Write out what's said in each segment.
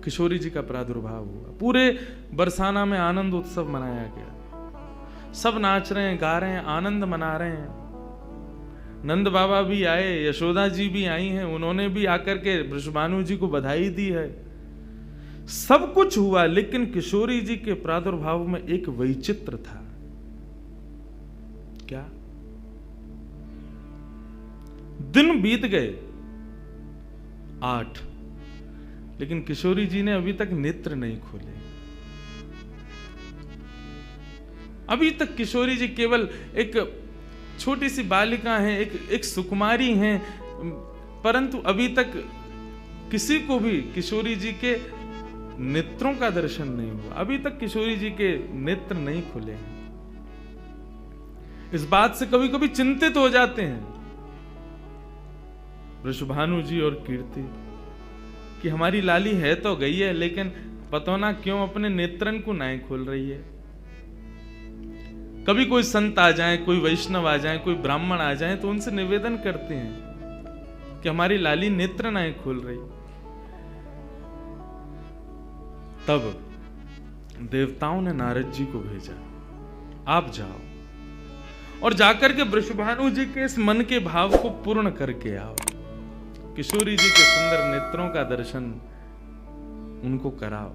किशोरी जी का प्रादुर्भाव हुआ। पूरे बरसाना में आनंद उत्सव मनाया गया, सब नाच रहे हैं, गा रहे हैं, आनंद मना रहे हैं। नंद बाबा भी आए, यशोदा जी भी आई हैं, उन्होंने भी आकर के वृषभानु जी को बधाई दी है। सब कुछ हुआ, लेकिन किशोरी जी के प्रादुर्भाव में एक वैचित्र था। क्या? दिन बीत गए 8, लेकिन किशोरी जी ने अभी तक नेत्र नहीं खोले। अभी तक किशोरी जी केवल एक छोटी सी बालिका हैं, एक सुकुमारी हैं, परंतु अभी तक किसी को भी किशोरी जी के नेत्रों का दर्शन नहीं हुआ। अभी तक किशोरी जी के नेत्र नहीं खुले हैं। इस बात से कभी कभी चिंतित हो जाते हैं वृषभानु जी और कीर्ति कि हमारी लाली है तो गई है, लेकिन पता ना क्यों अपने नेत्रन को नहीं खोल रही है। कभी कोई संत आ जाए, कोई वैष्णव आ जाए, कोई ब्राह्मण आ जाए, तो उनसे निवेदन करते हैं कि हमारी लाली नेत्र नहीं खोल रही। तब देवताओं ने नारद जी को भेजा, आप जाओ और जाकर के वृषभानु जी के इस मन के भाव को पूर्ण करके आओ। किशोरी जी के सुंदर नेत्रों का दर्शन उनको कराओ।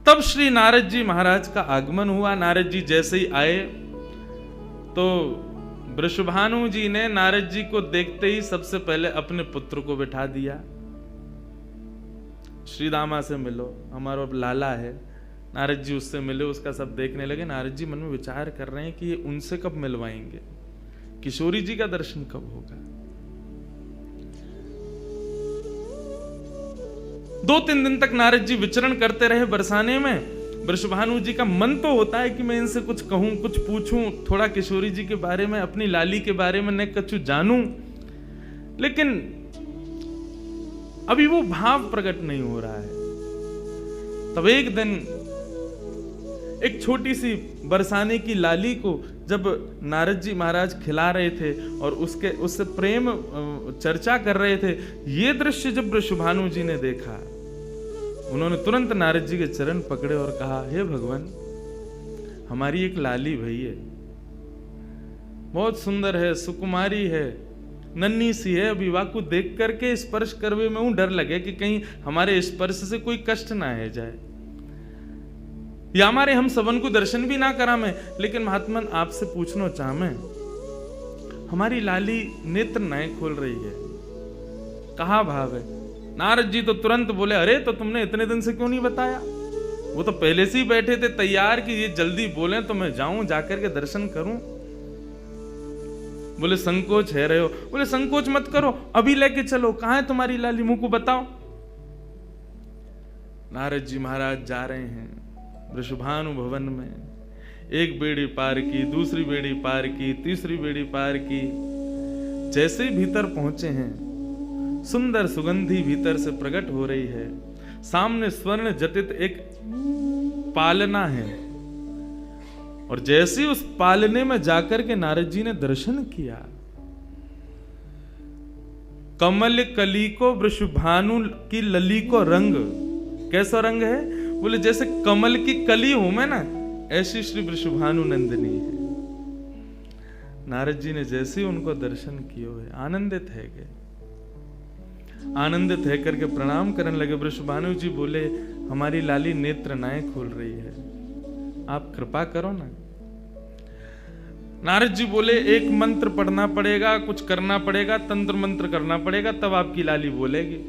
तब श्री नारद जी महाराज का आगमन हुआ। नारद जी जैसे ही आए तो वृषभानु जी ने नारद जी को देखते ही सबसे पहले अपने पुत्र को बिठा दिया। श्री दामा से मिलो, हमारा लाला है। नारद जी उससे मिले, उसका सब देखने लगे। नारद जी मन में विचार कर रहे हैं कि ये उनसे कब मिलवाएंगे, किशोरी जी का दर्शन कब होगा। 2-3 दिन तक नारद जी विचरण करते रहे बरसाने में। वृषभानु जी का मन तो होता है कि मैं इनसे कुछ कहूं, कुछ पूछूं, थोड़ा किशोरी जी के बारे में, अपनी लाली के बारे में न कछु जानूं, लेकिन अभी वो भाव प्रकट नहीं हो रहा है। तब एक दिन एक छोटी सी बरसाने की लाली को जब नारद जी महाराज खिला रहे थे और उससे प्रेम चर्चा कर रहे थे, ये दृश्य जब वृषभानु जी ने देखा, उन्होंने तुरंत नारद जी के चरण पकड़े और कहा, हे भगवान, हमारी एक लाली भई है, बहुत सुंदर है, सुकुमारी है, नन्ही सी है, अभी वाकु देख करके स्पर्श करवे में डर लगे कि कहीं हमारे स्पर्श से कोई कष्ट ना है जाए, या हमारे हम सबन को दर्शन भी ना करा में। लेकिन महात्मन आपसे पूछना चाह मैं, हमारी लाली नेत्र नहीं खोल रही है, कहा भाव है? नारद जी तो तुरंत बोले, अरे तो तुमने इतने दिन से क्यों नहीं बताया? वो तो पहले से ही बैठे थे तैयार कि ये जल्दी बोले तो मैं जाऊं, जाकर के दर्शन करूं। बोले संकोच है रहे हो? बोले संकोच मत करो, अभी लेके चलो, कहां है तुम्हारी लाली, मुंह को बताओ। नारद जी महाराज जा रहे हैं वृषभानु भवन में। एक बेड़ी पार की, दूसरी बेड़ी पार की, तीसरी बेड़ी पार की। जैसे ही भीतर पहुंचे हैं, सुंदर सुगंधी भीतर से प्रकट हो रही है। सामने स्वर्ण जटित एक पालना है, और जैसे उस पालने में जाकर के नारद जी ने दर्शन किया, कमल कली को वृषभानु की लली को रंग, कैसा रंग है? बोले जैसे कमल की कली हूं मैं ना, ऐसी श्री वृषभानु नंदिनी है। नारद जी ने जैसे ही उनको दर्शन किए हुए आनंदित है गए, आनंदित है करके प्रणाम करने लगे। वृषभानु जी बोले, हमारी लाली नेत्र नाय खोल रही है, आप कृपा करो ना। नारद जी बोले, एक मंत्र पढ़ना पड़ेगा, कुछ करना पड़ेगा, तंत्र मंत्र करना पड़ेगा, तब आपकी लाली बोलेगी।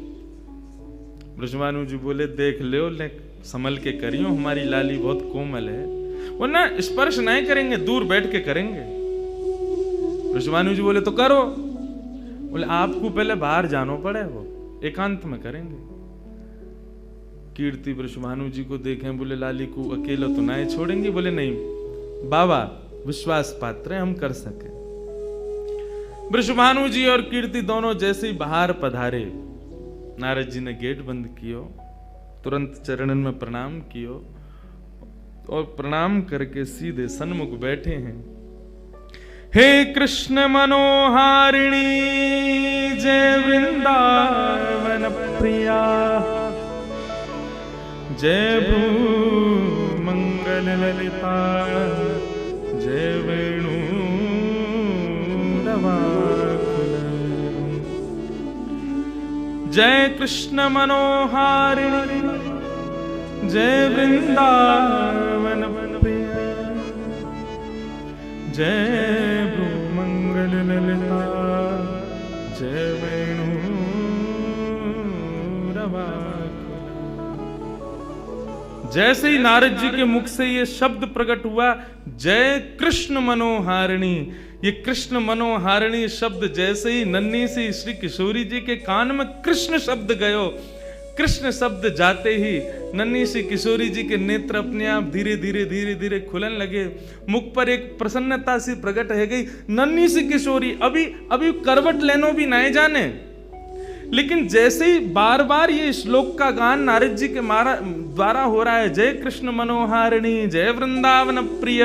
वृषभानु जी बोले, देख लो, संभल के करियो, हमारी लाली बहुत कोमल है, वो ना स्पर्श नहीं करेंगे, दूर बैठ के करेंगे। वृषभानु जी बोले, तो करो। बोले, आपको पहले बाहर जानो पड़े, वो एकांत में करेंगे। कीर्ति वृषभानु जी को देखें, बोले लाली को अकेला तो नहीं छोड़ेंगे। बोले नहीं बाबा, विश्वास पात्र है, हम कर सके। वृषभानु जी और कीर्ति दोनों जैसे ही बाहर पधारे, नारद जी ने गेट बंद कियो, तुरंत चरणन में प्रणाम कियो और प्रणाम करके सीधे सन्मुख बैठे हैं। हे कृष्ण मनोहारिणी जय वृंदावन प्रिया, जय भ्रू मंगल ललिता जय वेणु रवाकुल। जय कृष्ण मनोहारिणी जय वृंदावन प्रिय जय भ्रू मंगल ललिता जय वेणु रवाकुल। जैसे ही नारद जी के मुख से ये शब्द प्रकट हुआ, जय कृष्ण मनोहारिणी, ये कृष्ण मनोहारिणी शब्द जैसे ही नन्ही सी श्री किशोरी जी के कान में कृष्ण शब्द गयो, कृष्ण शब्द जाते ही नन्ही सी किशोरी जी के नेत्र अपने आप धीरे धीरे धीरे धीरे खुलन लगे, मुख पर एक प्रसन्नता सी प्रकट हो गई। नन्ही सी किशोरी अभी अभी करवट लेनो भी नहीं जाने, लेकिन जैसे ही बार बार ये श्लोक का गान नारद जी के द्वारा हो रहा है, जय कृष्ण मनोहारिणी जय वृंदावन प्रिय,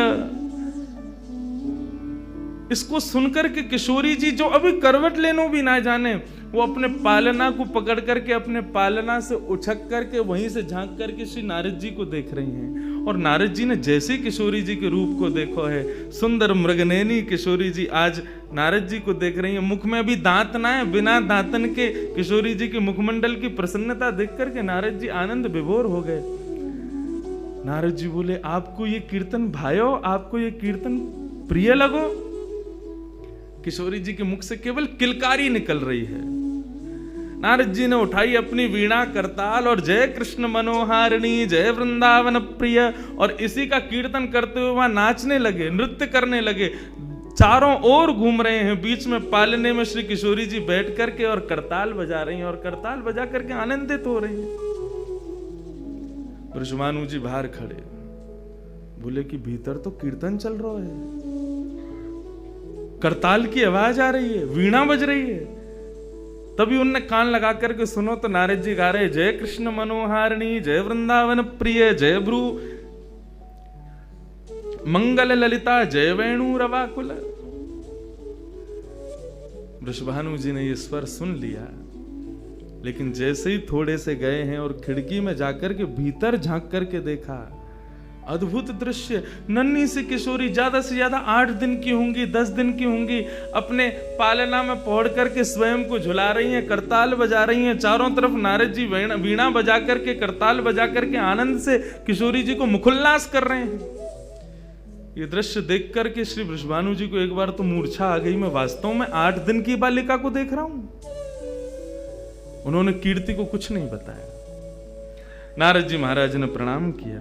इसको सुनकर के किशोरी जी जो अभी करवट लेनो भी ना जाने, वो अपने पालना को पकड़ करके अपने पालना से उछक करके वहीं से झांक करके श्री नारद जी को देख रही हैं। और नारद जी ने जैसे किशोरी जी के रूप को देखो है, सुंदर मृगनयनी किशोरी जी आज नारद जी को देख रही हैं। मुख में भी दांत ना है, बिना दांतन के किशोरी जी के मुखमंडल की प्रसन्नता देख करके नारद जी आनंद विभोर हो गए। नारद जी बोले, आपको ये कीर्तन भायो, आपको ये कीर्तन प्रिय लगो? किशोरी जी के मुख से केवल किलकारी निकल रही है। नारद जी ने उठाई अपनी वीणा करताल और जय कृष्ण मनोहारिणी जय वृंदावन प्रिय, और इसी का कीर्तन करते हुए वहां नाचने लगे, नृत्य करने लगे, चारों ओर घूम रहे हैं। बीच में पालने में श्री किशोरी जी बैठ करके और करताल बजा रही हैं, और करताल बजा करके आनंदित हो रही हैं। ब्रजभानु जी बाहर खड़े बोले कि भीतर तो कीर्तन चल रहा है, करताल की आवाज आ रही है, वीणा बज रही है। तभी उनने कान लगा करके सुनो तो नारद जी गा रहे, जय कृष्ण मनोहारिणी जय वृंदावन प्रिय जय भ्रू मंगल ललिता जय वेणु रवाकुल। वृषभानु जी ने ये स्वर सुन लिया, लेकिन जैसे ही थोड़े से गए हैं और खिड़की में जाकर के भीतर झांक करके देखा, अद्भुत दृश्य। नन्ही सी किशोरी ज्यादा से ज्यादा 8 दिन की होंगी, 10 दिन की होंगी, अपने पालना में पौड़ करके स्वयं को झुला रही हैं, करताल बजा रही हैं। चारों तरफ नारद जी वीणा बजा करके करताल बजा करके आनंद से किशोरी जी को मुखोल्लास कर रहे हैं। ये दृश्य देख करके श्री वृषभानु जी को एक बार तो मूर्छा आ गई, मैं वास्तव में 8 दिन की बालिका को देख रहा हूं। उन्होंने कीर्ति को कुछ नहीं बताया। नारद जी महाराज ने प्रणाम किया।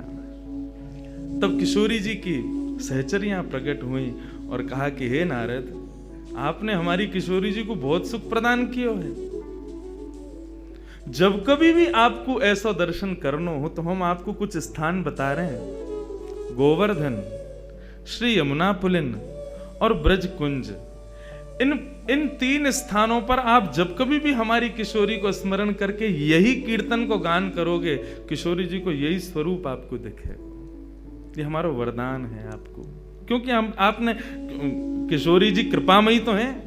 तब किशोरी जी की सहचरियां प्रकट हुई और कहा कि हे नारद, आपने हमारी किशोरी जी को बहुत सुख प्रदान किया है। जब कभी भी आपको ऐसा दर्शन करना हो तो हम आपको कुछ स्थान बता रहे हैं। गोवर्धन, श्री यमुना पुलिन और ब्रज कुंज, इन 3 स्थानों पर आप जब कभी भी हमारी किशोरी को स्मरण करके यही कीर्तन को गान करोगे, किशोरी जी को यही स्वरूप आपको दिखेगा। ये हमारा वरदान है आपको, क्योंकि आपने किशोरी जी कृपामयी तो हैं।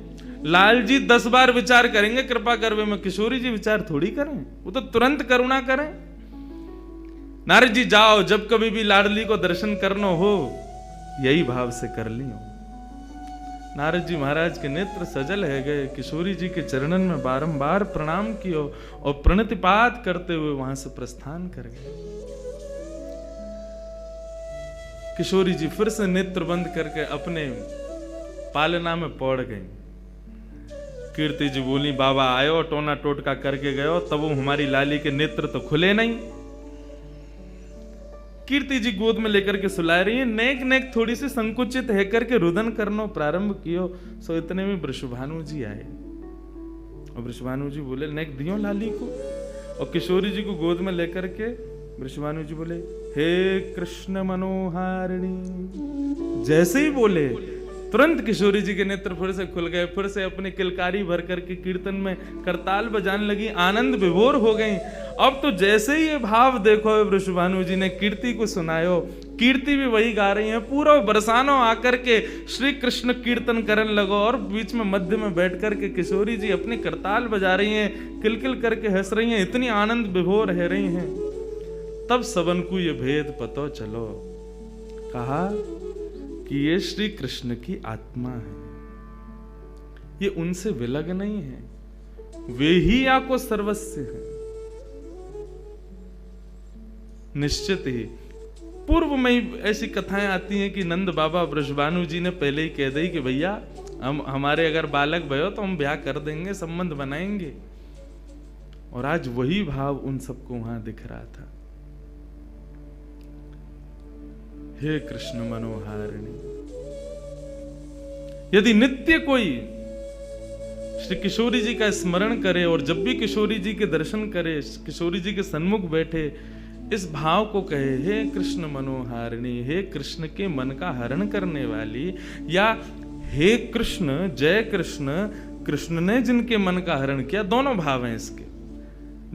लाल जी 10 बार विचार करेंगे कृपा करवे में, किशोरी जी विचार थोड़ी करें, वो तो तुरंत करुणा करें। नारद जी जाओ, जब कभी भी लाडली को दर्शन करना हो यही भाव से कर लियो। नारद जी महाराज के नेत्र सजल है गए, किशोरी जी के चरणन में बारंबार प्रणाम कियो और प्रणतिपात करते हुए वहां से प्रस्थान कर गए। किशोरी जी फिर से नेत्र बंद करके अपने पालना में पौड़ गई। कीर्ति जी बोली, बाबा आयो, टोना टोटका करके गयो, तब वो हमारी लाली के नेत्र तो खुले नहीं। कीर्ति जी गोद में लेकर के सुला रही है, नेक नेक थोड़ी सी संकुचित है करके रुदन करना प्रारंभ कियो। सो इतने में वृषभानु जी आए और वृषभानु जी बोले, नेक दियो लाली को। और किशोरी जी को गोद में लेकर के वृषभानु जी बोले, हे कृष्ण मनोहारिणी। जैसे ही बोले तुरंत किशोरी जी के नेत्र फिर से खुल गए, फिर से अपने किलकारी भर करके कीर्तन में करताल बजाने लगी, आनंद विभोर हो गई। अब तो जैसे ही ये भाव देखो, वृषभानु जी ने कीर्ति को सुनायो, कीर्ति भी वही गा रही है, पूरा बरसानो आकर के श्री कृष्ण कीर्तन करने लगो, और बीच में मध्य में बैठ करके किशोरी जी अपनी करताल बजा रही हैं, किलकिल करके हंस रही हैं, इतनी आनंद विभोर रह रही हैं। तब सबन को ये भेद पतो चलो, कहा कि ये श्री कृष्ण की आत्मा है, ये उनसे विलग नहीं है, वे ही आपको सर्वस्व है। निश्चित ही पूर्व में ही ऐसी कथाएं आती हैं कि नंद बाबा ब्रजबानु जी ने पहले ही कह दी कि भैया हमारे अगर बालक भयो तो हम ब्याह कर देंगे, संबंध बनाएंगे। और आज वही भाव उन सबको वहां दिख रहा था। हे कृष्ण मनोहारिणी, यदि नित्य कोई श्री किशोरी जी का स्मरण करे और जब भी किशोरी जी के दर्शन करे, किशोरी जी के सन्मुख बैठे, इस भाव को कहे, हे कृष्ण मनोहारिणी, हे कृष्ण के मन का हरण करने वाली, या हे कृष्ण जय कृष्ण, कृष्ण ने जिनके मन का हरण किया, दोनों भाव हैं इसके।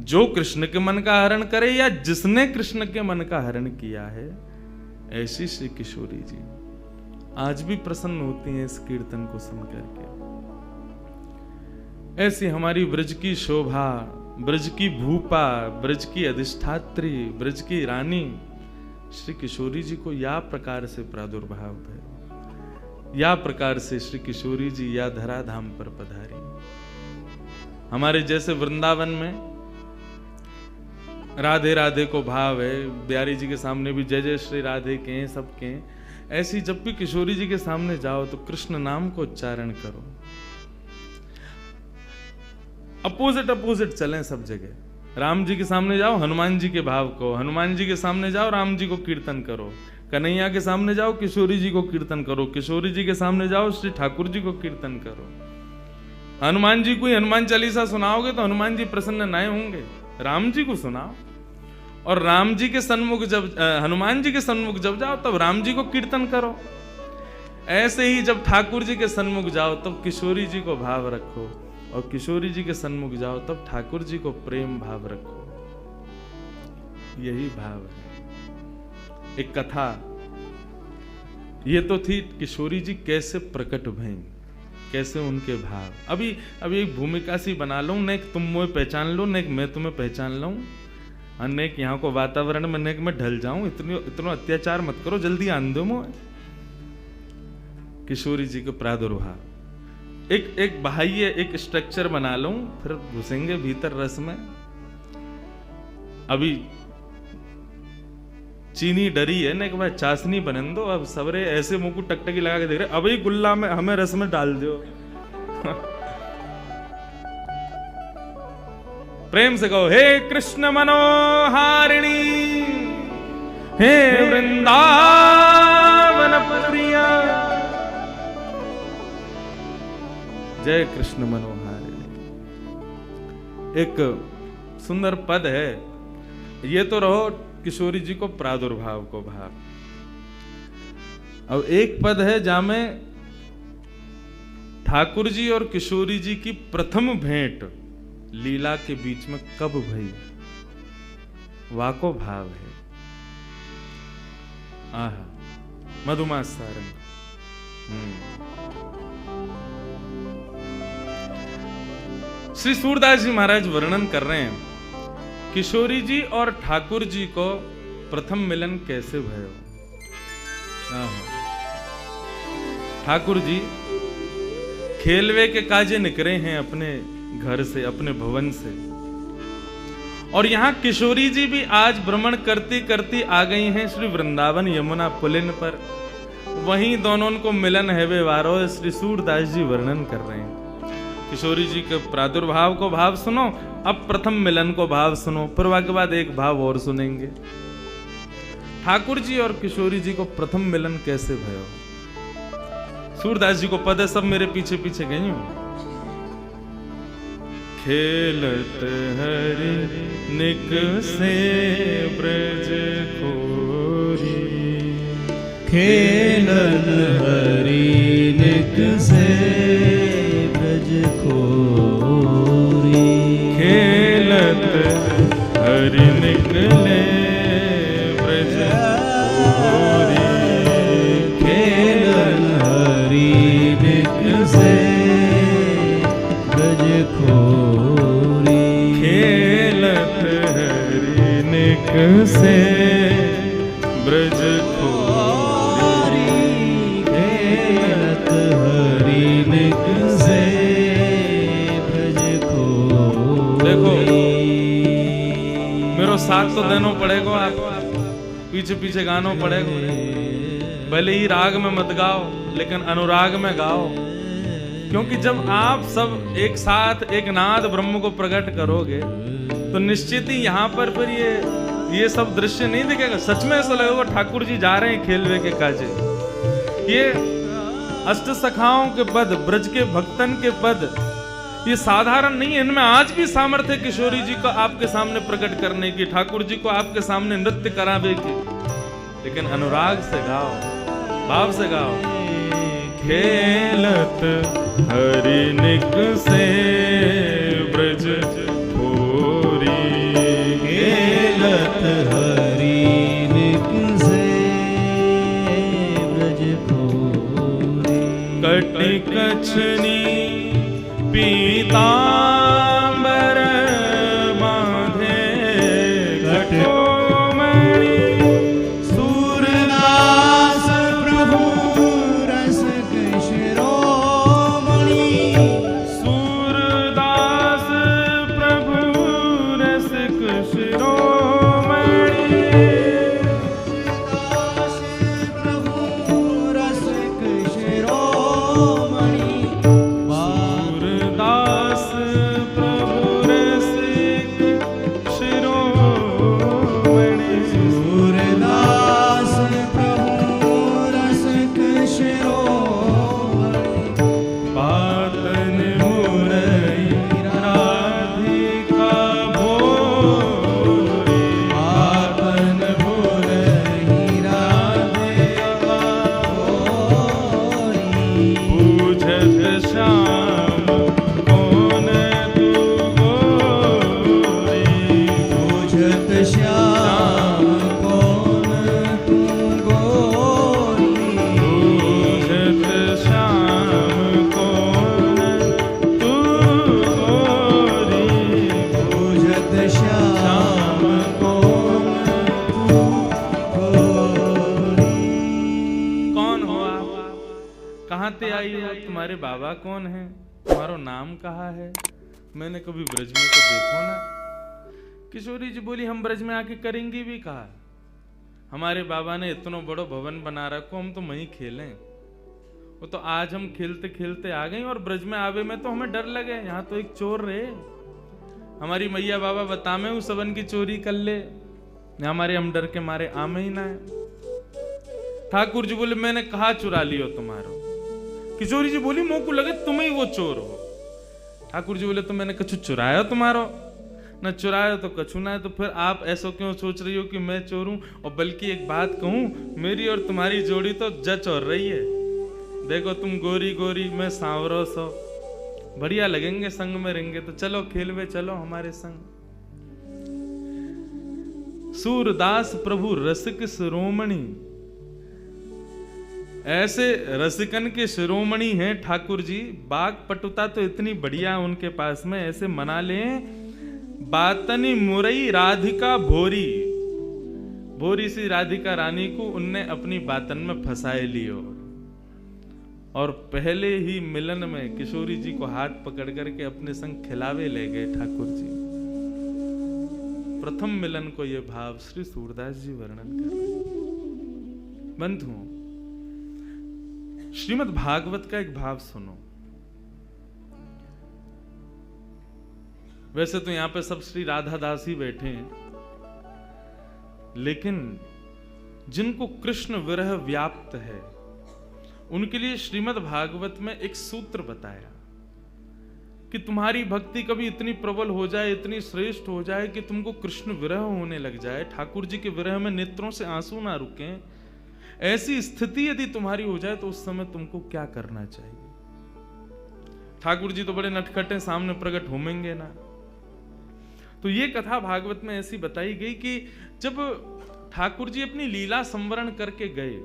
जो कृष्ण के मन का हरण करे या जिसने कृष्ण के मन का हरण किया है, ऐसी श्री किशोरी जी आज भी प्रसन्न होती हैं इस कीर्तन को सुनकर के। ऐसी हमारी ब्रज की शोभा, ब्रज की भूपा, ब्रज की अधिष्ठात्री, ब्रज की रानी श्री किशोरी जी को या प्रकार से प्रादुर्भाव है, या प्रकार से श्री किशोरी जी या धराधाम पर पधारी। हमारे जैसे वृंदावन में राधे राधे को भाव है, बिहारी जी के सामने भी जय जय श्री राधे के हैं, सबके हैं। ऐसी जब भी किशोरी जी के सामने जाओ तो कृष्ण नाम को उच्चारण करो। अपोजिट चलें सब जगह। राम जी के सामने जाओ हनुमान जी के भाव को, हनुमान जी के सामने जाओ राम जी को कीर्तन करो, कन्हैया के सामने जाओ किशोरी जी को कीर्तन करो, किशोरी जी के सामने जाओ श्री ठाकुर जी को कीर्तन करो। हनुमान जी को ही हनुमान चालीसा सुनाओगे तो हनुमान जी प्रसन्न नहीं होंगे, राम जी को सुनाओ। और राम जी के सन्मुख जब हनुमान जी के सन्मुख जब जाओ तब राम जी को कीर्तन करो। ऐसे ही जब ठाकुर जी के सन्मुख जाओ तब किशोरी जी को भाव रखो, और किशोरी जी के सन्मुख जाओ तब ठाकुर जी को प्रेम भाव रखो। यही भाव है। एक कथा ये तो थी किशोरी जी कैसे प्रकट भई, कैसे उनके भाव। अभी एक भूमिका सी बना लो, न एक तुम मुझे पहचान लो, न एक मैं तुम्हें पहचान लूं, और न एक यहाँ को वातावरण में, न एक मैं ढल जाऊं। इतना अत्याचार मत करो, जल्दी आन दो मुझे। किशोरी जी के प्रादुर्भाव, एक बाह्य एक स्ट्रक्चर बना लूं, फिर घुसेंगे भीतर रस में। अभी चीनी डरी है ना, एक बार चाशनी बनन दो। अब सबरे ऐसे मुंह को टकटकी लगा के देख रहे, अभी गुल्ला में हमें रस में डाल दो। प्रेम से कहो, हे कृष्ण मनोहारिणी, हे वृंदावन प्रिया, जय कृष्ण मनोहारिणी। एक सुंदर पद है ये, तो रहो किशोरी जी को प्रादुर्भाव को भाव। अब एक पद है जहां में ठाकुर जी और किशोरी जी की प्रथम भेंट लीला के बीच में कब भई, वाको भाव है। आहा, मधुमास सारंग। श्री सूरदास जी महाराज वर्णन कर रहे हैं किशोरी जी और ठाकुर जी को प्रथम मिलन कैसे भयो। ठाकुर जी खेलवे के काजे निकले हैं अपने घर से, अपने भवन से, और यहां किशोरी जी भी आज भ्रमण करती करती आ गई हैं श्री वृंदावन यमुना पुलिन पर। वहीं दोनों को मिलन है वे वारो श्री सूरदास जी वर्णन कर रहे हैं। किशोरी जी के प्रादुर्भाव को भाव सुनो, अब प्रथम मिलन को भाव सुनो, फिर के बाद एक भाव और सुनेंगे। ठाकुर जी और किशोरी जी को प्रथम मिलन कैसे भयो। सूरदास जी को पद है, सब मेरे पीछे पीछे गई हूं। खेलत हरि निक से ब्रज खोरी, खेलत हरि निक से ब्रज खोरी, खेलत हरि निकले ब्रज खोरी, खेलत हरि निक से ब्रज खोरी, खेलत हरि निकले से ब्रज खोरी, खेलत हरिनिक से ब्रज खोरी। देखो मेरो साथ तो देनो पड़ेगा, आप पीछे पीछे गानो पड़ेगा। भले ही राग में मत गाओ लेकिन अनुराग में गाओ, क्योंकि जब आप सब एक साथ एक नाद ब्रह्म को प्रकट करोगे तो निश्चित ही यहाँ पर फिर ये सब दृश्य नहीं दिखेगा। सच में ऐसा लगेगा ठाकुर जी जा रहे हैं खेलवे के काजे। ये अष्ट सखाओं के पद, ब्रज के भक्तन के पद, ये साधारण नहीं है। इनमें आज भी सामर्थ्य किशोरी जी को आपके सामने प्रकट करने की, ठाकुर जी को आपके सामने नृत्य करावे की, लेकिन अनुराग से गाओ, भाव से गाओ। खेलत हरिनिक से ब्रज खोरी, खेलत हरिनिक से ब्रज खोरी। कटि कछनी पीतांबर बांधे, कटोमणि सूरदास प्रभु रस शिरोमणि, सूरदास प्रभु रसिक शिरोमणि, दास प्रभु रसिक शिरोमणि। सूरदास प्रभु रसिक शिरोमणि, सूरदास प्रभु रसिक शिरोमणि। पातन मुरई राधिका भोरी, पातन मुरई राधिका भोरी। पूजत श्याम कौन तू गोरी, पूजत श्याम कौन तू गोरी। पूजत श्याम कौन तू गोरी, पूजत श्याम कौन तू गोरी। कौन हो आप? कहाँ ते आई हो? तुम्हारे बाबा कौन है? तुम्हारा नाम कहाँ है? मैंने कभी ब्रज में तो देखो ना। किशोरी जी बोली हम ब्रज में आके करेंगे भी कहा, हमारे बाबा ने इतना बड़ो भवन बना रखो, हम तो वहीं खेलें। वो तो आज हम खेलते खेलते आ गए और ब्रज में आवे में तो हमें डर लगे, यहाँ तो एक चोर रहे। हमारी मैया बाबा बतामे उस सबन की चोरी कर ले, हमारे हम डर के मारे आमे ही ना है। ठाकुर जी बोले मैंने कहा चुरा लियो तुम्हारो। किशोरी जी बोली मोह को लगे तुम ही वो चोर हो। ठाकुर जी बोले तो मैंने कछु चुराया तुम्हारो? न चुराया तो कछु ना है, तो फिर आप ऐसा क्यों सोच रही हो कि मैं चोर हूं? और बल्कि एक बात कहूं, मेरी और तुम्हारी जोड़ी तो जच और रही है। देखो तुम गोरी गोरी, मैं सांवरो सो, बढ़िया लगेंगे संग में रहेंगे, तो चलो खेलवे चलो हमारे संग। सूरदास प्रभु रसिक शिरोमणि, ऐसे रसिकन के शिरोमणि हैं ठाकुर जी। बाग पटुता तो इतनी बढ़िया उनके पास में, ऐसे मना लें। बातनी मुरई राधिका भोरी, भोरी सी राधिका रानी को उनने अपनी बातन में फंसाए लियो, और पहले ही मिलन में किशोरी जी को हाथ पकड़ करके अपने संग खिलावे ले गए ठाकुर जी। प्रथम मिलन को यह भाव श्री सूरदास जी वर्णन कर रहे हैं। बंधुओं, श्रीमद् भागवत का एक भाव सुनो। वैसे तो यहां पे सब श्री राधा दास ही बैठे हैं, लेकिन जिनको कृष्ण विरह व्याप्त है उनके लिए श्रीमद् भागवत में एक सूत्र बताया कि तुम्हारी भक्ति कभी इतनी प्रबल हो जाए, इतनी श्रेष्ठ हो जाए कि तुमको कृष्ण विरह होने लग जाए, ठाकुर जी के विरह में नेत्रों से आंसू ना रुकें, ऐसी स्थिति यदि तुम्हारी हो जाए तो उस समय तुमको क्या करना चाहिए। ठाकुर जी तो बड़े नटखटे सामने प्रकट होंगे ना। तो ये कथा भागवत में ऐसी बताई गई कि जब ठाकुर जी अपनी लीला संवरण करके गए,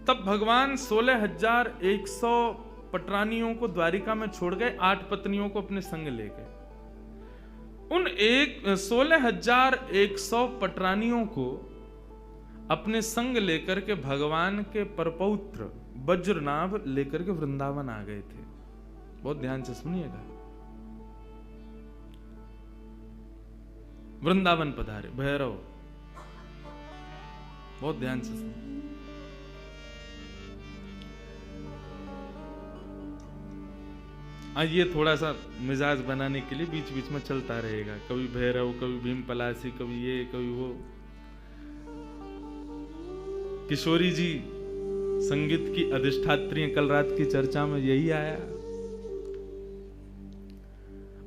तब भगवान 16,100 पटरानियों को द्वारिका में छोड़ गए, 8 पत्नियों को अपने संग ले गए। उन 16,100 पटरानियों को अपने संग लेकर के भगवान के परपौत्र वज्रनाभ लेकर के वृंदावन आ गए थे। बहुत ध्यान से सुनिएगा। वृंदावन पधारे भैरव, बहुत ध्यान से सुनिए। आज ये थोड़ा सा मिजाज बनाने के लिए बीच बीच में चलता रहेगा, कभी भैरव, कभी भीम पलासी, कभी ये, कभी वो। किशोरी जी संगीत की अधिष्ठात्री, कल रात की चर्चा में यही आया।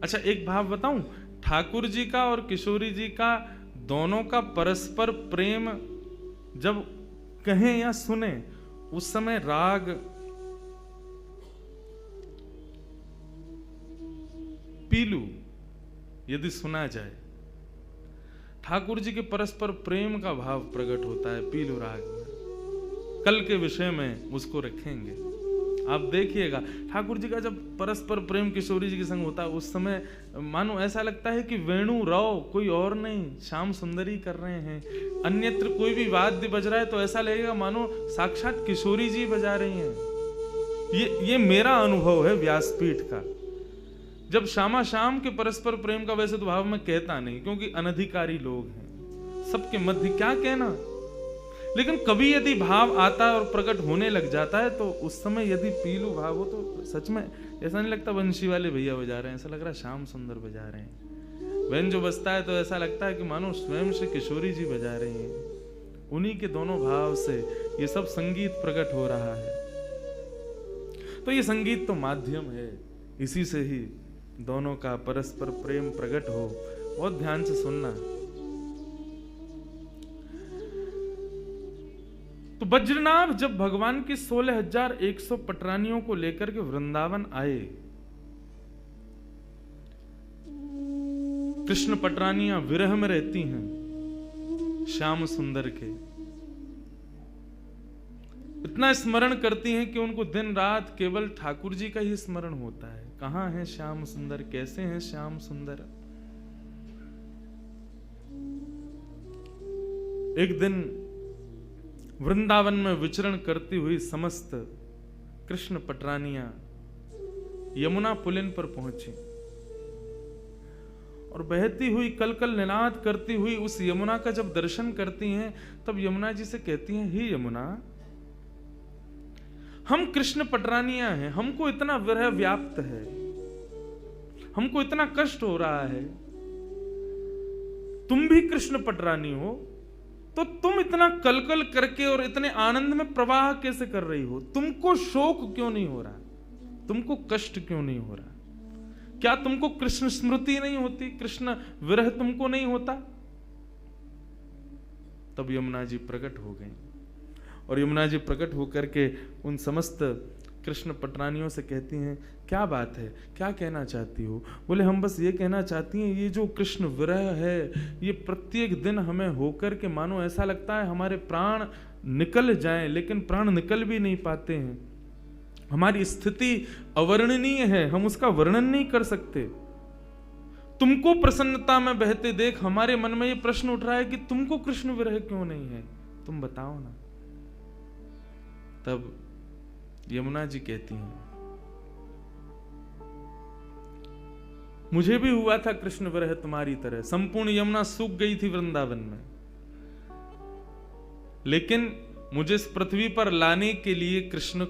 अच्छा, एक भाव बताऊं, ठाकुर जी का और किशोरी जी का दोनों का परस्पर प्रेम जब कहें या सुने, उस समय राग पीलू यदि सुना जाए, ठाकुर जी के परस्पर प्रेम का भाव प्रकट होता है पीलू राग में। कल के विषय में उसको रखेंगे, आप देखिएगा। ठाकुर जी का जब परस्पर प्रेम किशोरी जी के संग होता है, उस समय मानो ऐसा लगता है कि वेणु राव कोई और नहीं, श्याम सुंदरी कर रहे हैं। अन्यत्र कोई भी वाद्य बज रहा है तो ऐसा लगेगा मानो साक्षात किशोरी जी बजा रही हैं। ये मेरा अनुभव है व्यासपीठ का। जब श्यामा श्याम के परस्पर प्रेम का वैसे तो भाव मैं कहता नहीं, क्योंकि अनधिकारी लोग हैं, सबके मध्य क्या कहना, लेकिन कभी यदि भाव आता है और प्रकट होने लग जाता है, तो उस समय यदि पीलू भाव हो तो सच में ऐसा नहीं लगता वंशी वाले भैया बजा रहे हैं, ऐसा लग रहा है श्याम सुंदर बजा रहे हैं। वैन जो बजता है तो ऐसा लगता है कि मानो स्वयं से किशोरी जी बजा रही हैं। उन्हीं के दोनों भाव से ये सब संगीत प्रकट हो रहा है। तो ये संगीत तो माध्यम है, इसी से ही दोनों का परस्पर प्रेम प्रकट हो। बहुत ध्यान से सुनना। तो वज्रनाभ जब भगवान की 16,100 पटरानियों को लेकर के वृंदावन आए, कृष्ण पटरानियां विरह में रहती हैं श्याम सुंदर के, इतना स्मरण करती हैं कि उनको दिन रात केवल ठाकुर जी का ही स्मरण होता है। कहां है श्याम सुंदर, कैसे हैं श्याम सुंदर। एक दिन वृंदावन में विचरण करती हुई समस्त कृष्ण पटरानियां यमुना पुलिन पर पहुंची और बहती हुई कलकल निनाद करती हुई उस यमुना का जब दर्शन करती हैं, तब यमुना जी से कहती हैं, हे यमुना, हम कृष्ण पटरानियां हैं, हमको इतना विरह व्याप्त है, हमको इतना कष्ट हो रहा है, तुम भी कृष्ण पटरानी हो, तो तुम इतना कलकल करके और इतने आनंद में प्रवाह कैसे कर रही हो? तुमको शोक क्यों नहीं हो रहा? तुमको कष्ट क्यों नहीं हो रहा? क्या तुमको कृष्ण स्मृति नहीं होती? कृष्ण विरह तुमको नहीं होता? तब यमुना जी प्रकट हो गई और यमुना जी प्रकट होकर के उन समस्त कृष्ण पटरानियों से कहती हैं, क्या बात है, क्या कहना चाहती हो? बोले, हम बस ये कहना चाहती हैं, ये जो कृष्ण विरह है, ये प्रत्येक दिन हमें होकर के मानो ऐसा लगता है हमारे प्राण निकल जाएं, लेकिन प्राण निकल भी नहीं पाते हैं। हमारी स्थिति अवर्णनीय है, हम उसका वर्णन नहीं कर सकते। तुमको प्रसन्नता में बहते देख हमारे मन में ये प्रश्न उठ रहा है कि तुमको कृष्ण विरह क्यों नहीं है, तुम बताओ ना। तब यमुना जी कहती हैं, मुझे भी हुआ था कृष्ण विरह तुम्हारी तरह, संपूर्ण यमुना सूख गई थी वृंदावन में, लेकिन मुझे इस पृथ्वी पर लाने के लिए कृष्ण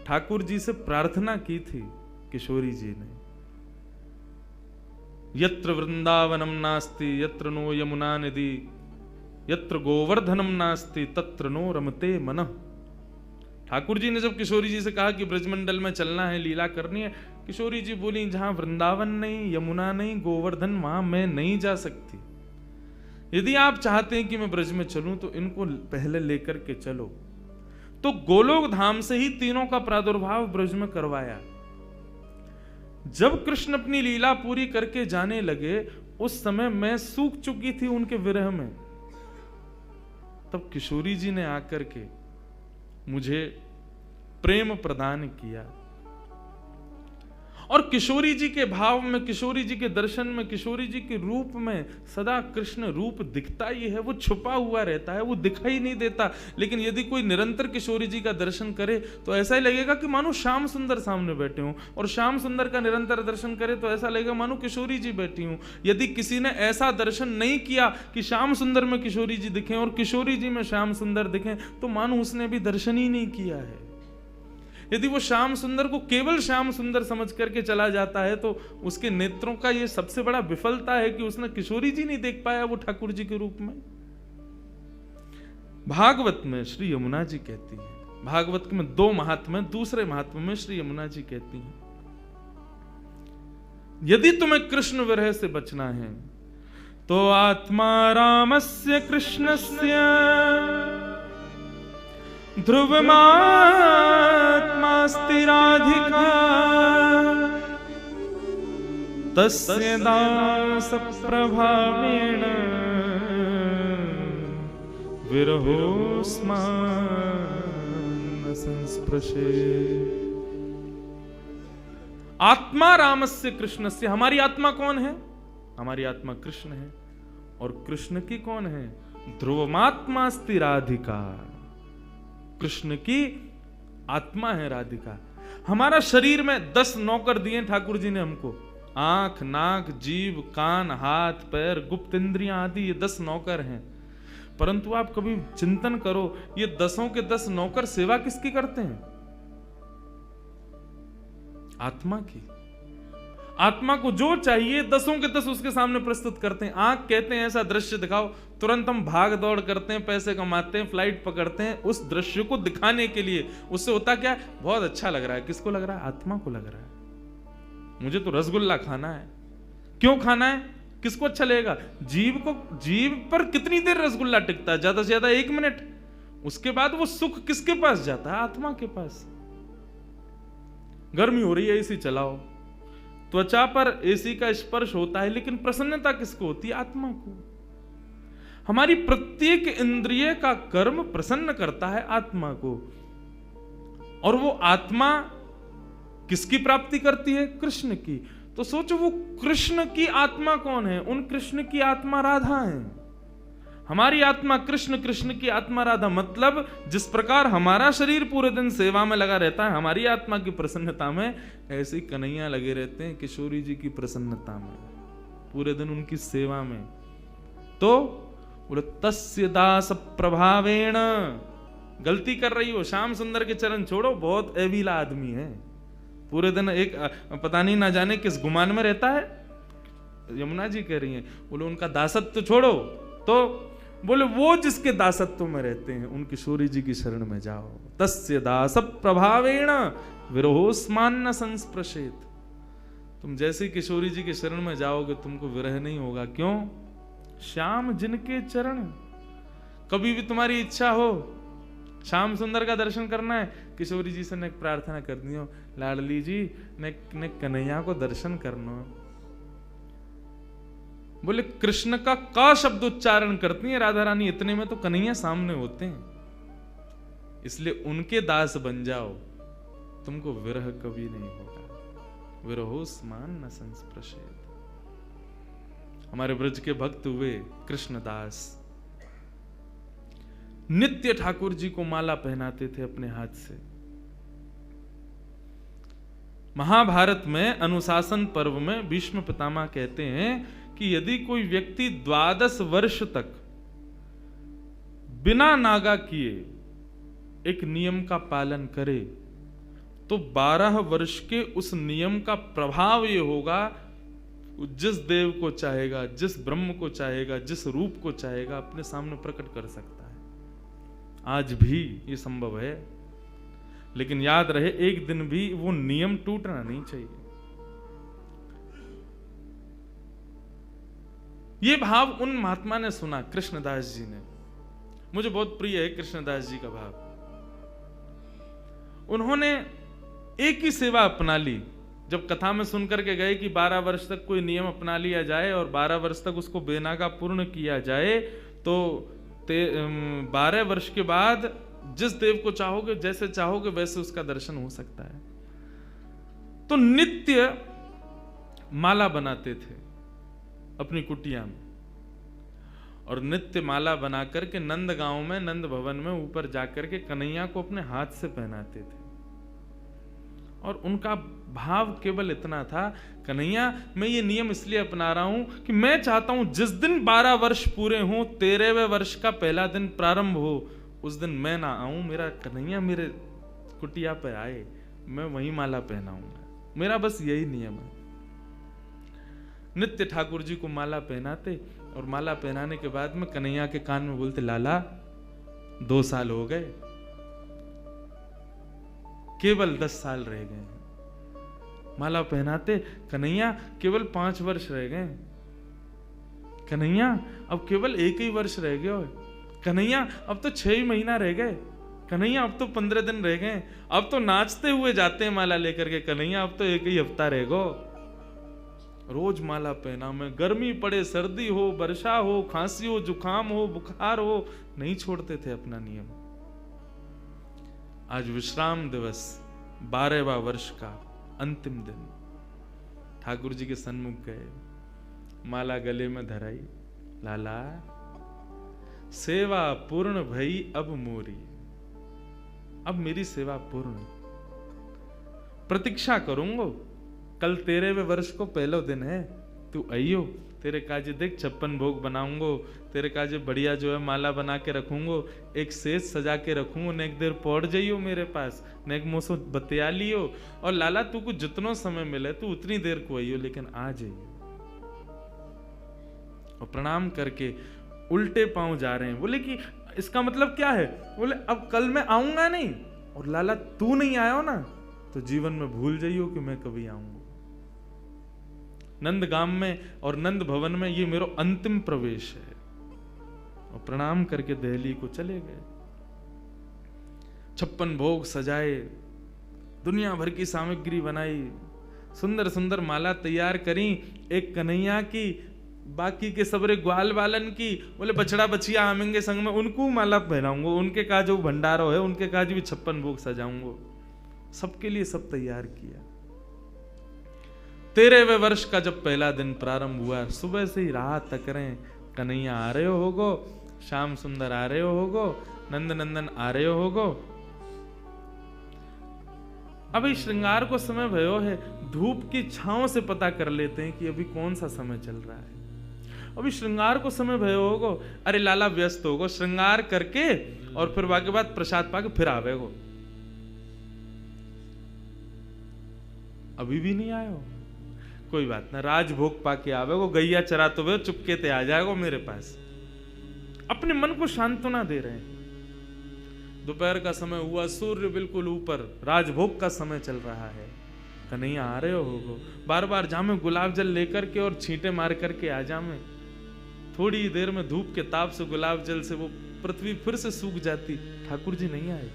ठाकुर जी से प्रार्थना की थी किशोरी जी ने। यत्र वृंदावनम नास्ति यत्र नो यमुना नदी, यत्र गोवर्धनम नास्ति तत्र नो रमते मनः। ठाकुर जी ने जब किशोरी जी से कहा कि ब्रजमंडल में चलना है, लीला करनी है, किशोरी जी बोली, जहां वृंदावन नहीं, यमुना नहीं, गोवर्धन, वहां मैं नहीं जा सकती। यदि आप चाहते हैं कि मैं ब्रज में चलूं तो इनको पहले लेकर के चलो। तो गोलोक धाम से ही तीनों का प्रादुर्भाव ब्रज में करवाया। जब कृष्ण अपनी लीला पूरी करके जाने लगे, उस समय मैं सूख चुकी थी उनके विरह में। तब किशोरी जी ने आकर के मुझे प्रेम प्रदान किया और किशोरी जी के भाव में, किशोरी जी के दर्शन में, किशोरी जी के रूप में सदा कृष्ण रूप दिखता ही है, वो छुपा हुआ रहता है, वो दिखाई नहीं देता। लेकिन यदि कोई निरंतर किशोरी जी का दर्शन करे तो ऐसा ही लगेगा कि मानो श्याम सुंदर सामने बैठे हों, और श्याम सुंदर का निरंतर दर्शन करे तो ऐसा लगेगा मानो किशोरी जी बैठी हूं। यदि किसी ने ऐसा दर्शन नहीं किया कि श्याम सुंदर में किशोरी जी दिखें और किशोरी जी में श्याम सुंदर दिखें, तो मानो उसने भी दर्शन ही नहीं किया है। यदि वो श्याम सुंदर को केवल श्याम सुंदर समझ करके चला जाता है तो उसके नेत्रों का ये सबसे बड़ा विफलता है कि उसने किशोरी जी नहीं देख पाया वो ठाकुर जी के रूप में। भागवत में श्री यमुना जी कहती है, भागवत में 2 महात्म्य, दूसरे महात्म्य में श्री यमुना जी कहती हैं, यदि तुम्हें कृष्ण विरह से बचना है तो आत्मा रामस्य कृष्णस्य ध्रुवमात्मास्ति राधिका तस्य दास प्रभावेण विरहोस्मान् संस्पृशे। आत्मा रामस्य कृष्णस्य, हमारी आत्मा कौन है? हमारी आत्मा कृष्ण है। और कृष्ण की कौन है? ध्रुवमात्मास्ति राधिका, कृष्ण की आत्मा है राधिका। हमारा शरीर में 10 नौकर दिए ठाकुर जी ने हमको, आंख, नाक, जीभ, कान, हाथ, पैर, गुप्त इंद्रियां आदि, ये 10 नौकर हैं। परंतु आप कभी चिंतन करो, ये 10 के 10 नौकर सेवा किसकी करते हैं? आत्मा की। आत्मा को जो चाहिए 10 के 10 उसके सामने प्रस्तुत करते हैं। आंख कहते हैं ऐसा दृश्य दिखाओ, तुरंत हम भाग दौड़ करते हैं, पैसे कमाते हैं, फ्लाइट पकड़ते हैं उस दृश्य को दिखाने के लिए। उससे होता क्या? बहुत अच्छा लग रहा है। किसको लग रहा है? आत्मा को लग रहा है। मुझे तो रसगुल्ला खाना है। क्यों खाना है? किसको अच्छा लगेगा? जीभ को। जीभ पर कितनी देर रसगुल्ला टिकता है? ज्यादा से ज्यादा 1 मिनट। उसके बाद वो सुख किसके पास जाता है? आत्मा के पास। गर्मी हो रही है, एसी चलाओ, त्वचा पर एसी का स्पर्श होता है, लेकिन प्रसन्नता किसको होती है? आत्मा को। हमारी प्रत्येक इंद्रिय का कर्म प्रसन्न करता है आत्मा को। और वो आत्मा किसकी प्राप्ति करती है? कृष्ण की। तो सोचो वो कृष्ण की आत्मा कौन है? उन कृष्ण की आत्मा राधा है। हमारी आत्मा कृष्ण, कृष्ण की आत्मा राधा। मतलब जिस प्रकार हमारा शरीर पूरे दिन सेवा में लगा रहता है, हमारी आत्मा की प्रसन्नता में, ऐसे ही कन्हैया लगे रहते हैं किशोरी जी की प्रसन्नता में, पूरे दिन उनकी सेवा में। तो बोले तस्य दास प्रभावेण। गलती कर रही हो, श्याम सुंदर के चरण छोड़ो, बहुत एविला आदमी है, पूरे दिन एक पता नहीं ना जाने किस गुमान में रहता है। यमुना जी कह रही हैं, बोले उनका दासत्व छोड़ो, तो बोले वो जिसके दासत्व में रहते हैं उन किशोरी जी की शरण में जाओ। तस्य दास प्रभावेण विरहोस्मान्न संस्पृशेत। तुम जैसे किशोरी जी के शरण में जाओगे तुमको विरह नहीं होगा। क्यों? श्याम जिनके चरण। कभी भी तुम्हारी इच्छा हो श्याम सुंदर का दर्शन करना है, किशोरी जी से ने प्रार्थना कर दियो, लाडली जी ने कन्हैया को दर्शन करना। बोले कृष्ण का शब्द उच्चारण करती है राधा रानी, इतने में तो कन्हैया सामने होते हैं। इसलिए उनके दास बन जाओ, तुमको विरह कभी नहीं होगा। विरहोस्मान्न संस्पृशेत। हमारे ब्रज के भक्त हुए कृष्णदास, नित्य ठाकुर जी को माला पहनाते थे अपने हाथ से। महाभारत में अनुशासन पर्व में भीष्म पितामह कहते हैं कि यदि कोई व्यक्ति 12 वर्ष तक बिना नागा किए एक नियम का पालन करे तो 12 वर्ष के उस नियम का प्रभाव ये होगा, जिस देव को चाहेगा, जिस ब्रह्म को चाहेगा, जिस रूप को चाहेगा अपने सामने प्रकट कर सकता है। आज भी ये संभव है, लेकिन याद रहे एक दिन भी वो नियम टूटना नहीं चाहिए। ये भाव उन महात्मा ने सुना, कृष्णदास जी ने। मुझे बहुत प्रिय है कृष्णदास जी का भाव। उन्होंने एक ही सेवा अपना ली। जब कथा में सुनकर के गए कि 12 वर्ष तक कोई नियम अपना लिया जाए और 12 वर्ष तक उसको बेनागा पूर्ण किया जाए, तो 12 वर्ष के बाद जिस देव को चाहोगे, जैसे चाहोगे वैसे उसका दर्शन हो सकता है। तो नित्य माला बनाते थे अपनी कुटिया में, और नित्य माला बना करके नंद गांव में, नंद भवन में ऊपर जाकर के कन्हैया को अपने हाथ से पहनाते थे। और उनका भाव केवल इतना था, कन्हैया मैं ये नियम इसलिए अपना रहा हूं कि मैं चाहता हूं जिस दिन 12 वर्ष पूरे हों, 13वें वर्ष का पहला दिन प्रारंभ हो, उस दिन मैं ना आऊं, मेरा कन्हैया मेरे कुटिया पे आए, मैं वही माला पहनाऊंगा। मेरा बस यही नियम है। नित्य ठाकुर जी को माला पहनाते, और माला पहनाने के बाद में कन्हैया के कान में बोलते, लाला 2 साल हो गए, केवल 10 साल रह गए हैं। माला पहनाते, कन्हैया केवल 5 वर्ष रह गए, कन्हैया अब केवल 1 ही वर्ष रह गए, कन्हैया अब तो 6 ही महीना रह गए, कन्हैया अब तो 15 दिन रह गए, अब तो नाचते हुए जाते हैं माला लेकर के, कन्हैया अब तो 1 ही हफ्ता रह गो। रोज माला पहना में, गर्मी पड़े, सर्दी हो, वर्षा हो, खांसी हो, जुकाम हो, बुखार हो, नहीं छोड़ते थे अपना नियम। आज विश्राम दिवस, 12वां वर्ष का अंतिम दिन, ठाकुर जी के सन्मुख गए, माला गले में धराई, लाला सेवा पूर्ण भई अब मोरी, अब मेरी सेवा पूर्ण, प्रतीक्षा करूंगो, कल 13वें वर्ष को पहलो दिन है, तू आइयो, तेरे काजे देख 56 भोग बनाऊंगो, तेरे काजे बढ़िया जो है माला बना के रखूंगो, एक सेज सजा के रखूंगो, न एक देर पौड़ जाइयो मेरे पास, न एक मोसो बतिया लियो, और लाला तू को जितनो समय मिले तू उतनी देर को आइयो, लेकिन आ जाइयो। और प्रणाम करके उल्टे पांव जा रहे हैं। बोले कि इसका मतलब क्या है? बोले अब कल मैं आऊंगा नहीं, और लाला तू नहीं आयो ना तो जीवन में भूल जाइयो कि मैं कभी आऊंगा। नंदगाम में और नंद भवन में ये मेरा अंतिम प्रवेश है। और प्रणाम करके दिल्ली को चले गए। 56 भोग सजाए, दुनिया भर की सामग्री बनाई, सुंदर सुंदर माला तैयार करी, एक कन्हैया की, बाकी के सबरे ग्वाल बालन की। बोले बछड़ा बछिया आमेंगे संग में, उनको माला पहनाऊंगा, उनके का जो भंडारो है उनके काज भी 56 भोग सजाऊंगा। सबके लिए सब तैयार किया। 13वें वर्ष का जब पहला दिन प्रारंभ हुआ, सुबह से ही राह तक रहे, कन्हैया आ रहे होगो, श्याम सुंदर आ रहे होगो, नंद नंदन आ रहे होगो। अभी श्रृंगार को समय भयो है, धूप की छांव से पता कर लेते हैं कि अभी कौन सा समय चल रहा है। अभी श्रृंगार को समय भयो होगो, अरे लाला व्यस्त होगो, श्रृंगार करके और फिर वाके बाद प्रसाद पाके फिर आवेगो। अभी भी नहीं आयो, कोई बात ना, राजभोग पाके आवेगो, गैया चराते हुए चुपके ते आ जाएगो मेरे पास। अपने मन को सांत्वना दे रहे हैं। दोपहर का समय हुआ, सूर्य बिल्कुल ऊपर, राजभोग का समय चल रहा है। कन्हैया आ रहे होगो, बार बार जामे गुलाब जल लेकर के और छींटे मार करके आ जामे। थोड़ी देर में धूप के ताप से, गुलाब जल से वो पृथ्वी फिर से सूख जाती, ठाकुर जी नहीं आए।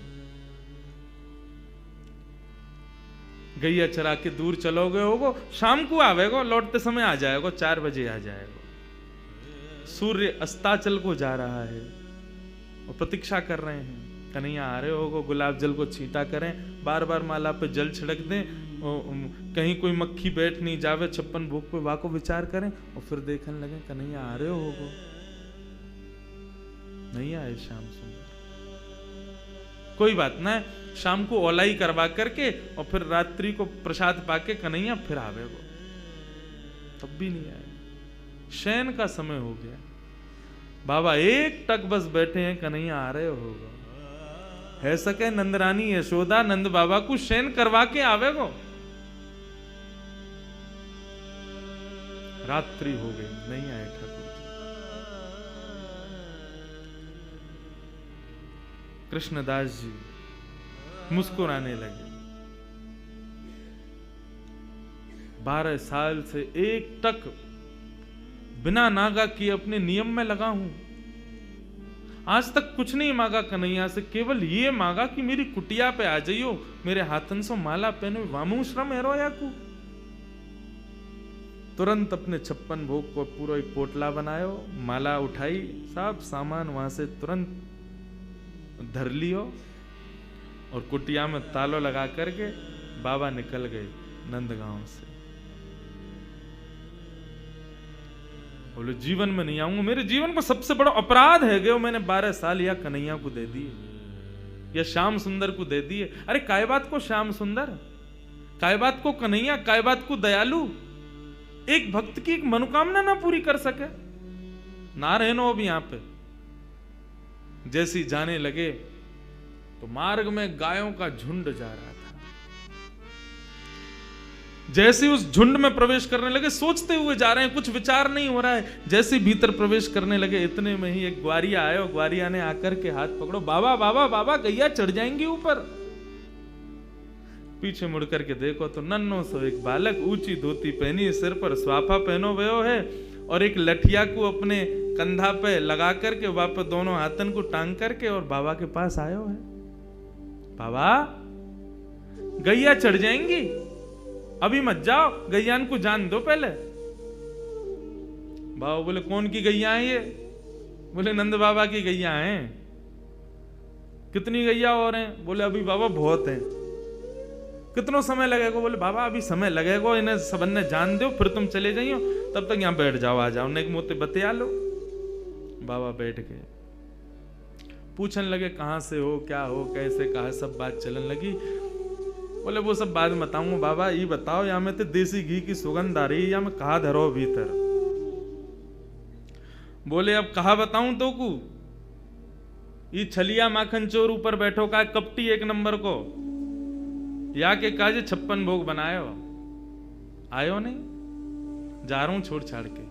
गैया चरा के दूर चलोगे होगो, शाम को आवेगो, लौटते समय आ जाएगो, 4 बजे आ जाएगो। सूर्य अस्ताचल को जा रहा है और प्रतीक्षा कर रहे हैं। कन्हैया आ रहे होगो, गुलाब जल को छींटा करें, बार बार माला पे जल छिड़क दें, कहीं कोई मक्खी बैठ नहीं जावे 56 भोग पे, वाको विचार करें और फिर देखने लगे कन्हैया आ रहे होगो। नहीं आए श्याम सुंदर। कोई बात ना, शाम को ओलाई करवा करके और फिर रात्रि को प्रसाद पाके कन्हैया फिर आवेगो। तब भी नहीं आए। शयन का समय हो गया, बाबा एक टक बस बैठे हैं, कन्हैया आ रहे होगा। है सके नंदरानी यशोदा नंद बाबा को शयन करवा के आवेगो। रात्रि हो गई, नहीं आए ठाकुर जी। कृष्णदास जी मुस्कुराने लगे। 12 साल से एक टक बिना नागा किए अपने नियम में लगा हूं। आज तक कुछ नहीं मांगा कन्हैया से, केवल ये मांगा कि मेरी कुटिया पे आ जाइयो, मेरे हाथन से माला पहने, वामू श्रम है रोया को। तुरंत अपने 56 भोग को पूरा एक पोटला बनायो, माला उठाई, सब सामान वहां से तुरंत धर लियो और कुटिया में तालो लगा करके बाबा निकल गए। नंदगांव से। बोले जीवन में नहीं आऊंगा, मेरे जीवन को सबसे बड़ा अपराध है गयो, मैंने 12 साल या कन्हैया को दे दिए या श्याम सुंदर को दे दिए। अरे काय बात को श्याम सुंदर, काय बात को कन्हैया, काय बात को दयालु, एक भक्त की एक मनोकामना ना पूरी कर सके। ना रहनो अब यहां पे। जैसी जाने लगे तो मार्ग में गायों का झुंड जा रहा था। जैसे उस झुंड में प्रवेश करने लगे, सोचते हुए जा रहे हैं, कुछ विचार नहीं हो रहा है। जैसे भीतर प्रवेश करने लगे, इतने में ही एक ग्वारिया आया और ग्वारिया ने आकर के हाथ पकड़ो, बाबा बाबा बाबा गैया चढ़ जाएंगी ऊपर। पीछे मुड़ करके देखो तो नन्नो सो एक बालक, ऊंची धोती पहनी, सिर पर स्वाफा पहनो भयो है और एक लठिया को अपने कंधा पे लगा करके वापस दोनों हाथन को टांग करके और बाबा के पास आयो है। बाबा गैया चढ़ जाएंगी, अभी मत जाओ, गैयान को जान दो पहले। बाबा बोले कौन की गैया है ये? बोले नंद बाबा की गैया हैं। कितनी गैया और हैं? बोले अभी बाबा बहुत हैं। कितना समय लगेगा? बोले बाबा अभी समय लगेगा, इन्हें सबन ने जान दो, फिर तुम चले जाइयो, तब तक यहां बैठ जाओ, आ जाओ, नेक मोते बतिया लो। बाबा बैठ गए, पूछने लगे कहां से हो, क्या हो, कैसे, कहा, सब बात चलने लगी। बोले वो सब बाद में बताऊंगा, बाबा ये बताओ यहाँ में तो देसी घी की सुगंध आ रही है, या मैं कहा धरो भीतर? बोले अब कहा बताऊं तो को, ये छलिया माखन चोर ऊपर बैठो का कपटी एक नंबर को, या के काजे 56 भोग बनायो, आयो नहीं, जा रहा हूं छोड़ छाड़ के।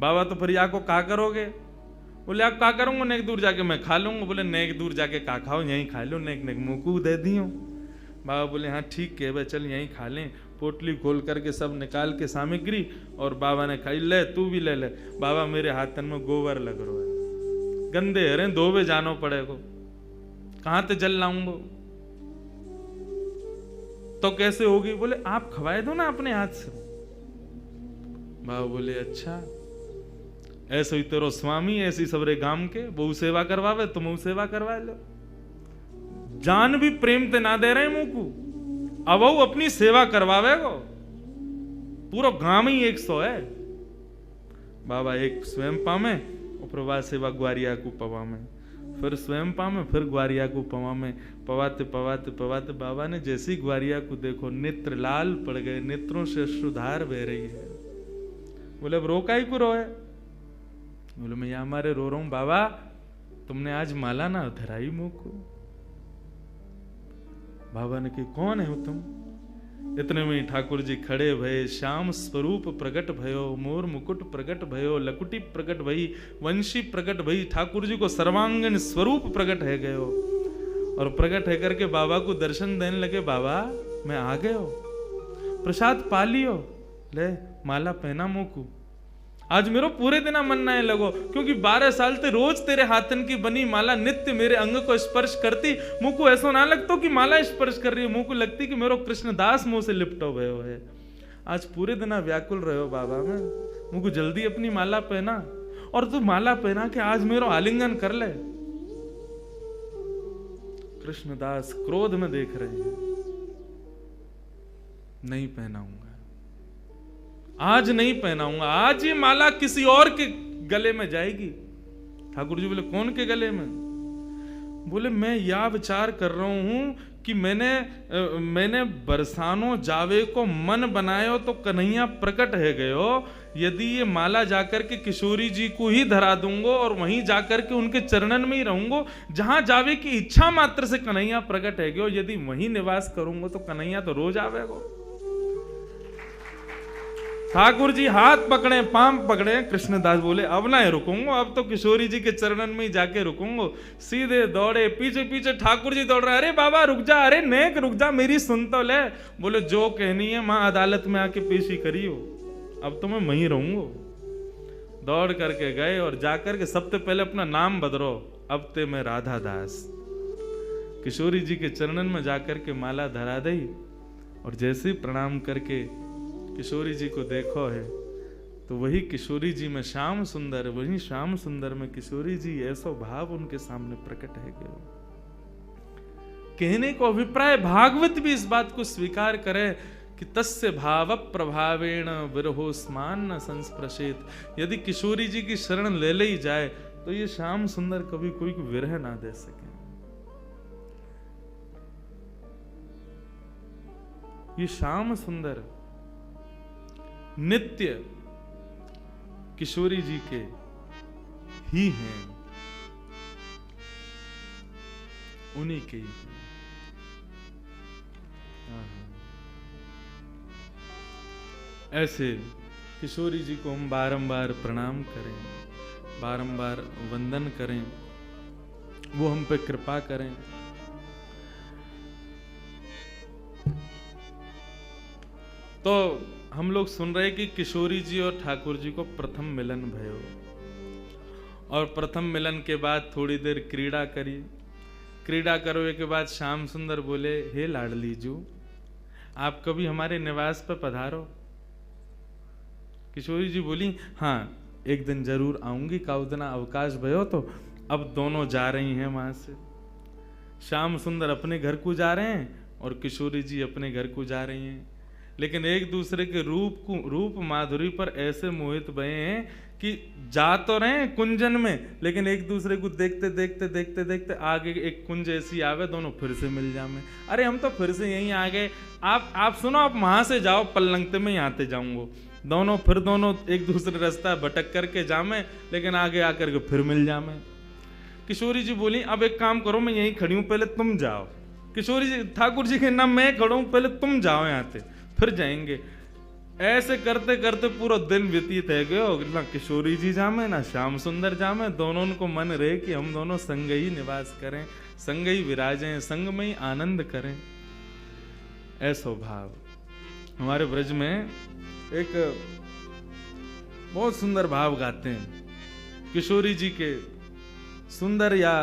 बाबा तो फिर या को का करोगे? बोले आप का करूंगा, नेक दूर जाके मैं खा लूंगा। बोले नेक दूर जाके का खाओ, यहीं खा लो, नेक नेक मुंह को दे दियो। बाबा बोले हाँ ठीक है भाई, चल यहीं खा लें। पोटली खोल करके सब निकाल के सामग्री और बाबा ने खाई, ले तू भी ले ले। बाबा मेरे हाथन में गोबर लग रहा है, गंदे हरे, धोबे जानो पड़ेगो, कहां ते जल लाऊंगो? तो कैसे होगी? बोले आप खवाए दो ना अपने हाथ से। बाबा बोले अच्छा, ऐसे ही तेरो स्वामी ऐसी सबरे गांव के बहु सेवा करवावे, तुम सेवा करवा लो। जान भी प्रेम ते ना दे रहे मुंह को, अब वो अपनी सेवा करवावे गो, पूरा गांव ही 100 है। बाबा एक स्वयं पामे और प्रभा सेवा ग्वारिया को पवा में, फिर स्वयं पामे, फिर ग्वारिया को पवा में, पवाते पवाते पवाते बाबा ने जैसी ग्वारिया को देखो, नेत्र लाल पड़ गए, नेत्रों से अश्रुधार बह रही है। बोले अब रो काई को रोए? बोले मैं यहां हमारे रो रहा हूं बाबा, तुमने आज माला ना धराई मुंह को। बाबा ने कही कौन है तुम? इतने में ठाकुर जी खड़े भये, श्याम स्वरूप प्रकट भयो, मोर मुकुट प्रकट भयो, लकुटी प्रकट भई, वंशी प्रकट भई। ठाकुर जी को सर्वांगीण स्वरूप प्रकट है गयो और प्रकट है करके बाबा को दर्शन देने लगे। बाबा मैं आ गयो, प्रसाद पा लियो, ले माला पहना मुंह को। आज मेरो पूरे दिन मन ना लगो, क्योंकि 12 साल ते रोज तेरे हाथन की बनी माला नित्य मेरे अंग को स्पर्श करती। मुंह को ऐसा ना लगता कि माला स्पर्श कर रही है, मुंह को लगती कि मेरो कृष्णदास मुंह से लिपटो भयो है। आज पूरे दिन व्याकुल रहे हो बाबा, में मुंह को जल्दी अपनी माला पहना, और तू माला पहना के आज मेरो आलिंगन कर ले। कृष्णदास क्रोध में देख रहे हैं, नहीं पहनाऊंगा, आज नहीं पहनाऊंगा, आज ये माला किसी और के गले में जाएगी। ठाकुर जी बोले कौन के गले में? बोले मैं यह विचार कर रहा हूं कि मैंने बरसानो जावे को मन बनायो तो कन्हैया प्रकट है गयो। यदि ये माला जाकर के किशोरी जी को ही धरा दूंगो और वहीं जाकर के उनके चरणन में ही रहूंगो, जहां जावे की इच्छा मात्र से कन्हैया प्रकट है गयो, यदि वहीं निवास करूंगो तो कन्हैया तो रोज आवेगो। ठाकुर जी हाथ पकड़े, पांव पकड़े। कृष्णदास बोले अब ना रुकूंगा, अब तो किशोरी जी के चरणन में ही जाके रुकूंगा। सीधे दौड़े, पीछे पीछे ठाकुर जी दौड़ रहे, अरे बाबा रुक जा, अरे नेक रुक जा, मेरी सुन तो ले। बोले जो कहनी है मां अदालत में आके पेशी करियो, अब तो मैं वहीं रहूंगा। दौड़ करके गए और जाकर के सबसे पहले अपना नाम बदलो, अब ते मैं राधा दास। किशोरी जी के चरणन में जाकर के माला धरा दी और जैसे प्रणाम करके किशोरी जी को देखो है तो वही किशोरी जी में श्याम सुंदर, वही श्याम सुंदर में किशोरी जी, ऐसा भाव उनके सामने प्रकट है गयो। कहने को अभिप्राय भागवत भी इस बात को स्वीकार करे कि तस्य भाव प्रभावेण विरहोस्मान न संस्पृशेत। यदि किशोरी जी की शरण ले ली जाए तो ये श्याम सुंदर कभी कोई को विरह ना दे सके। ये श्याम सुंदर नित्य किशोरी जी के ही हैं, उन्हीं के ही हैं। ऐसे किशोरी जी को हम बारंबार प्रणाम करें, बारंबार वंदन करें, वो हम पे कृपा करें। तो हम लोग सुन रहे कि किशोरी जी और ठाकुर जी को प्रथम मिलन भयो, और प्रथम मिलन के बाद थोड़ी देर क्रीड़ा करी। क्रीड़ा करने के बाद श्याम सुंदर बोले, हे लाडली जू, आप कभी हमारे निवास पर पधारो। किशोरी जी बोली, हाँ एक दिन जरूर आऊंगी, काउदना अवकाश भयो। तो अब दोनों जा रही हैं वहां से। श्याम सुंदर अपने घर को जा रहे हैं और किशोरी जी अपने घर को जा रही हैं, लेकिन एक दूसरे के रूप माधुरी पर ऐसे मोहित भये हैं कि जा तो रहे हैं कुंजन में, लेकिन एक दूसरे को देखते देखते देखते देखते आगे एक कुंज ऐसी आवे, दोनों फिर से मिल जामे। अरे हम तो फिर से यहीं आ गए, आप सुनो, आप वहां से जाओ, पल्लंगते में यहाँ ते जाऊंगो। दोनों एक दूसरे रास्ता भटक करके जामे, लेकिन आगे आकर के फिर मिल जामे। किशोरी जी बोली, अब एक काम करो, मैं यहीं खड़ी हूं, पहले तुम जाओ। किशोरी जी, ठाकुर जी के नाम मैं खड़ा हूं, पहले तुम जाओ यहाँ से, फिर जाएंगे। ऐसे करते करते पूरा दिन व्यतीत है गयो, ना किशोरी जी जामे ना श्याम सुंदर जामे। दोनों को मन रहे कि हम दोनों संग ही निवास करें, संग ही विराजें, संग में ही आनंद करें। ऐसो भाव हमारे ब्रज में एक बहुत सुंदर भाव गाते हैं किशोरी जी के। सुंदर या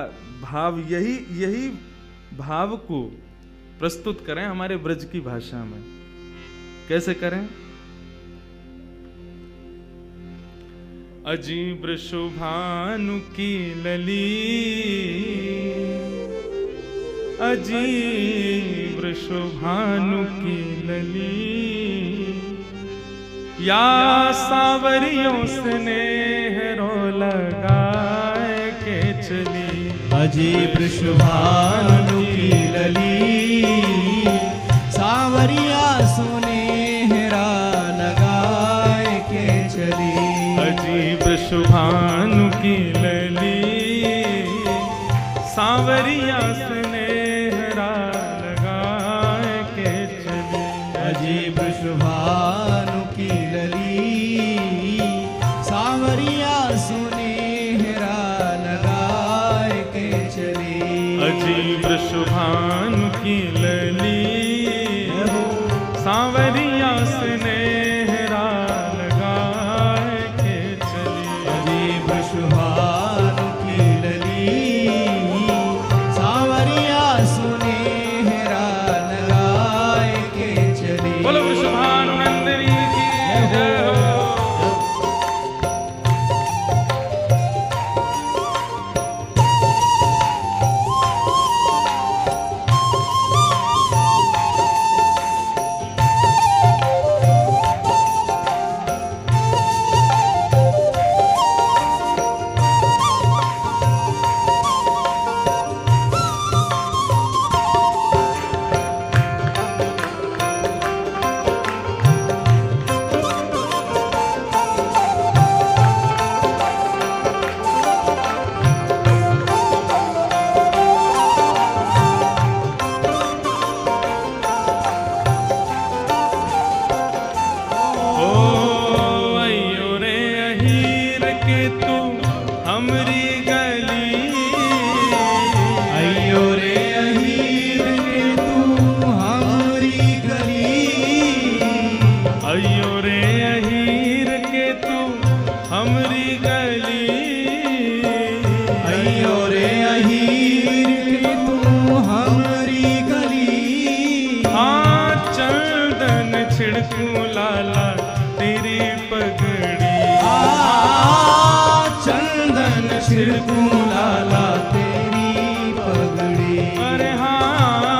भाव, यही भाव को प्रस्तुत करें हमारे ब्रज की भाषा में। कैसे करें? अजीब शुभानु की लली, अजीब शुभानु की लली, या सावरियों स्नेह रो लगाए के चली। अजीब शुभानु की लली, सावरिया सुनेहरा लगाए के चली। अजीब शुभानु की लली, सावरिया स्नेहरा लगाए के चली। अजीब शुभानु की लली, सावरिया सुनेहरा लगाए के चली। अजीब शुभानु की लली, सावरिया स्नेहरा लगाए के चली। अजीब शुभानु की लली, सावरिया सुनेहरा लगाए के चली। बोलो वृषभानु नंदिनी की जय हो। छिड़कू लाला तेरी पगड़ी। अरे हाँ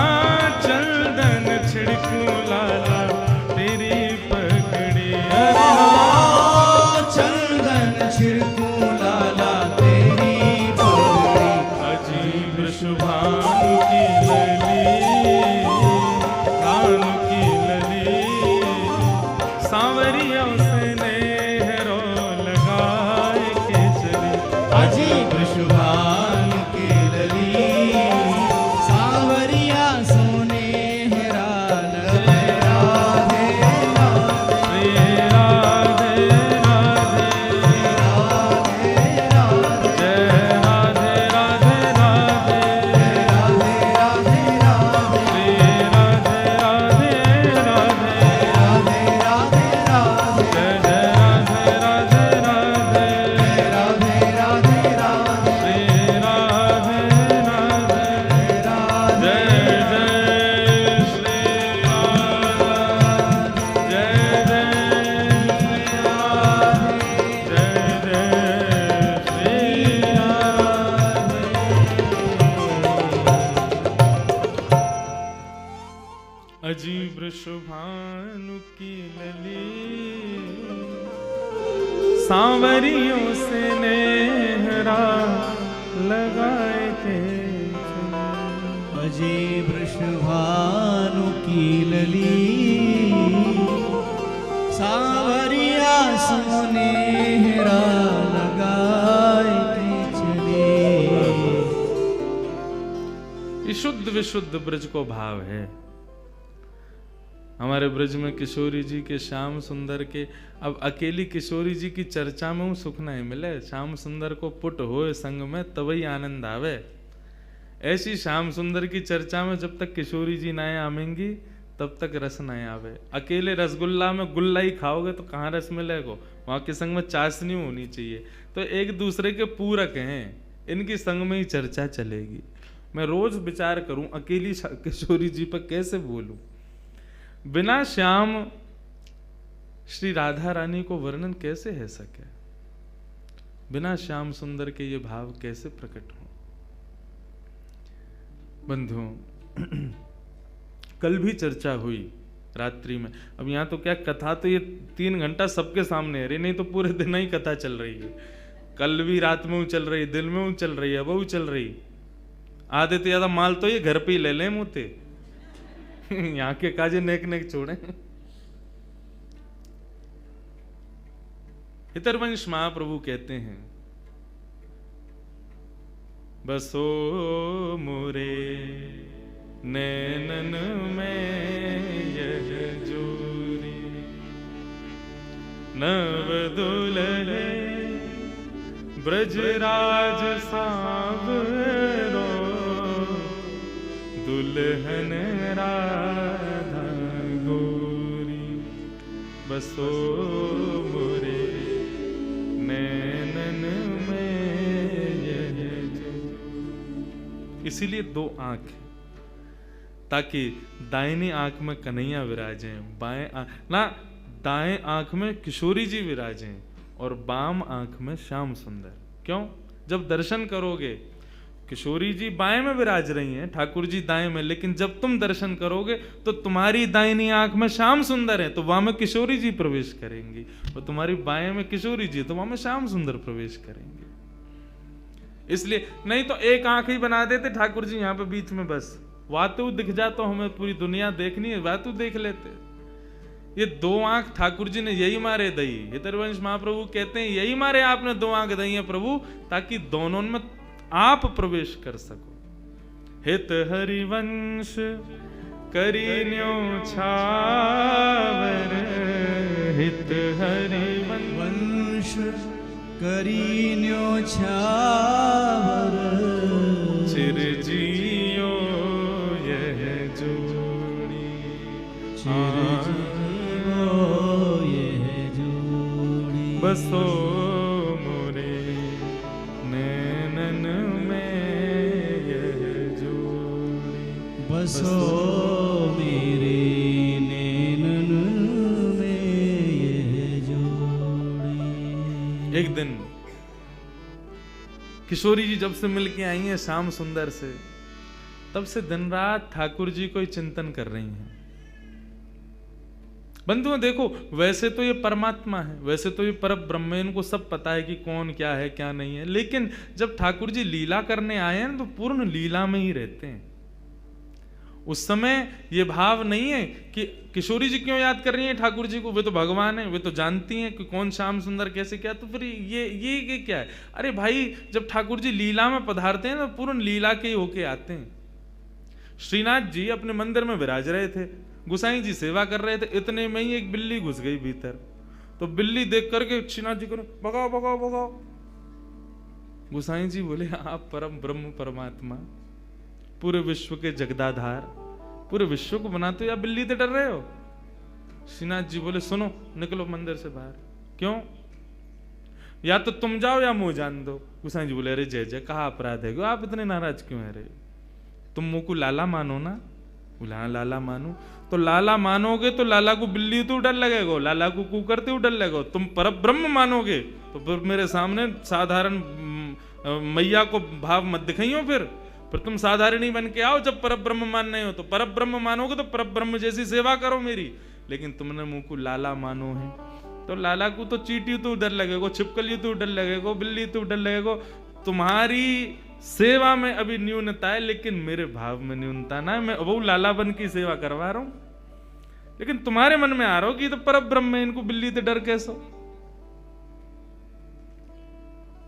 सांवरियों से नेहरा लगाए के अजय वृषभानु की लली सांवरिया सुनेहरा लगाए के चले। ये शुद्ध विशुद्ध ब्रज को भाव है। हमारे ब्रज में किशोरी जी के, श्याम सुंदर के, अब अकेली किशोरी जी की चर्चा में हूँ सुख नहीं मिले। श्याम सुंदर को पुट होए संग में तभी आनंद आवे। ऐसी श्याम सुंदर की चर्चा में जब तक किशोरी जी नए आमेंगी तब तक रस नहीं आवे। अकेले रसगुल्ला में गुल्ला ही खाओगे तो कहाँ रस मिलेगा? वहाँ के संग में चाशनी होनी चाहिए। तो एक दूसरे के पूरक हैं, इनकी संग में ही चर्चा चलेगी। मैं रोज विचार करूं अकेली किशोरी जी पर कैसे बोलूं। बिना श्याम श्री राधा रानी को वर्णन कैसे है सके? बिना श्याम सुंदर के ये भाव कैसे प्रकट हो? बंधुओं, कल भी चर्चा हुई रात्रि में। अब यहाँ तो क्या कथा, तो ये 3 घंटा सबके सामने है रे, नहीं तो पूरे दिन ही कथा चल रही है। कल भी रात में चल रही, दिन में चल रही है, अब चल रही। आधे तो ज्यादा माल तो ये घर पे ही ले लें मुते यहाँ के काजे नेक नेक छोड़े। हितरवंश महाप्रभु कहते हैं, बसो मोरे नैनन में यह जोरी, नव दुल्हे ब्रजराज सांवरो, दुल्हन राधा गोरी, बसो मोरे नैनन में यह जो। इसीलिए 2 आंख है, ताकि दाहिनी आंख में कन्हैया विराजें, बाएं दाएं आंख में किशोरी जी विराजें और बाम आंख में श्याम सुंदर। क्यों? जब दर्शन करोगे किशोरी जी बाएं में विराज रही हैं, ठाकुर जी दाएं में, लेकिन जब तुम दर्शन करोगे तो तुम्हारी दाहिनी आंख में श्याम सुंदर है तो वहां में किशोरी जी प्रवेश करेंगी, और तुम्हारी बाएं में किशोरी जी तो वहां में श्याम सुंदर प्रवेश करेंगे। इसलिए नहीं तो एक आंख ही बना देते ठाकुर जी यहाँ पे बीच में, बस वातु दिख जा तो हमें पूरी दुनिया देखनी है, वातु देख लेते। ये 2 आंख ठाकुर जी ने यही मारे दई। हितरवंश महाप्रभु कहते हैं यही मारे आपने 2 आंख दई है प्रभु, ताकि दोनों में आप प्रवेश कर सको। हित हरिवंश करीन्यो छावर, हित हरिवंश करीन्यो छावर, चिरजियो यह जोड़ी, चिरजियो यह जोड़ी, बसो मोरे नैनन में यह जोड़ी, बसो मेरे नैनन में यह जोड़ी। एक दिन किशोरी जी जब से मिलके आई हैं श्याम सुंदर से, तब से दिन रात ठाकुर जी को ही चिंतन कर रही हैं। बंधुओं देखो, वैसे तो ये परमात्मा है, वैसे तो ये परम ब्रह्म है, इनको सब पता है कि कौन क्या है क्या नहीं है, लेकिन जब ठाकुर जी लीला करने आए हैं तो पूर्ण लीला में ही रहते हैं। उस समय ये भाव नहीं है कि किशोरी जी क्यों याद कर रही हैं ठाकुर जी को, वे तो भगवान है, वे तो जानती हैं कि कौन श्याम सुंदर कैसे क्या, तो फिर ये क्या है? अरे भाई, जब ठाकुर जी लीला में पधारते हैं तो पूर्ण लीला के ही होके आते हैं। श्रीनाथ जी अपने मंदिर में विराज रहे थे, गुसाई जी सेवा कर रहे थे, इतने में ही एक बिल्ली घुस गई भीतर। तो बिल्ली देख करके श्रीनाथ जी को भगाओ भगाओ भगाओ। गुसाई जी बोले, आप परम ब्रह्म परमात्मा, पूरे विश्व के जगदाधार, पूरे विश्व को बनाते हो, या बिल्ली से डर रहे हो? श्रीनाथ जी बोले, सुनो, निकलो मंदिर से बाहर। क्यों? या तो तुम जाओ या मुंह जान दो। गुसाई जी बोले, अरे जय जय, कहा अपराध है, आप इतने नाराज क्यों है रे? तुम मुंह को लाला मानो ना। बोला, हाँ लाला मानो। तो लाला मानोगे तो लाला को बिल्ली तो डर लगेगा, लाला को कुकर तो डर लगेगा। तुम पर ब्रह्म मानोगे तो फिर मेरे सामने साधारण मैया को भाव मत दिखाइयो। फिर तुम साधारणी बन के आओ। जब पर ब्रह्म मानने हो तो पर ब्रह्म मानोगे तो पर ब्रह्म जैसी सेवा करो मेरी। लेकिन तुमने मुंह को लाला मानो है, तो लाला को तो चींटी तो डर लगेगो, छिपकली तो डर लगेगो, बिल्ली तो डर लगेगो। तुम्हारी सेवा में अभी न्यूनता है, लेकिन मेरे भाव में न्यूनता ना है। मैं वो लाला बन की सेवा करवा रहा हूं, लेकिन तुम्हारे मन में आ रहा हो कि तो पर ब्रह्म है, इनको बिल्ली से डर कैसो।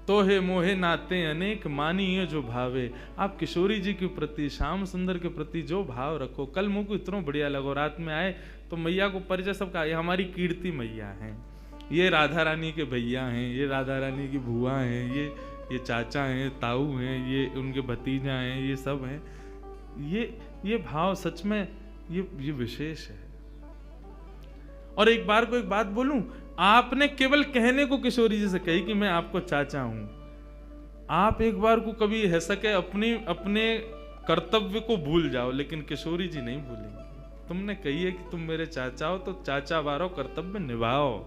तो हे मोहे नाते अनेक मानिए जो भावे। आप किशोरी जी के प्रति, श्याम सुंदर के प्रति जो भाव रखो। कल मुझको इतना बढ़िया लगो, रात में आए तो मैया को परिचय सबका, ये हमारी कीर्ति मैया हैं, ये राधा रानी के भैया हैं, ये राधा रानी की बुआ हैं, ये चाचा हैं, ताऊ हैं, ये उनके भतीजा हैं, ये सब हैं। ये भाव सच में ये विशेष है। और एक बार को एक बात बोलूं, आपने केवल कहने को किशोरी जी से कही कि मैं आपको चाचा हूं। आप एक बार को कभी है सके अपने कर्तव्य को भूल जाओ, लेकिन किशोरी जी नहीं भूलेंगी। तुमने कही है कि तुम मेरे चाचा हो, तो चाचा वारो कर्तव्य निभाओ।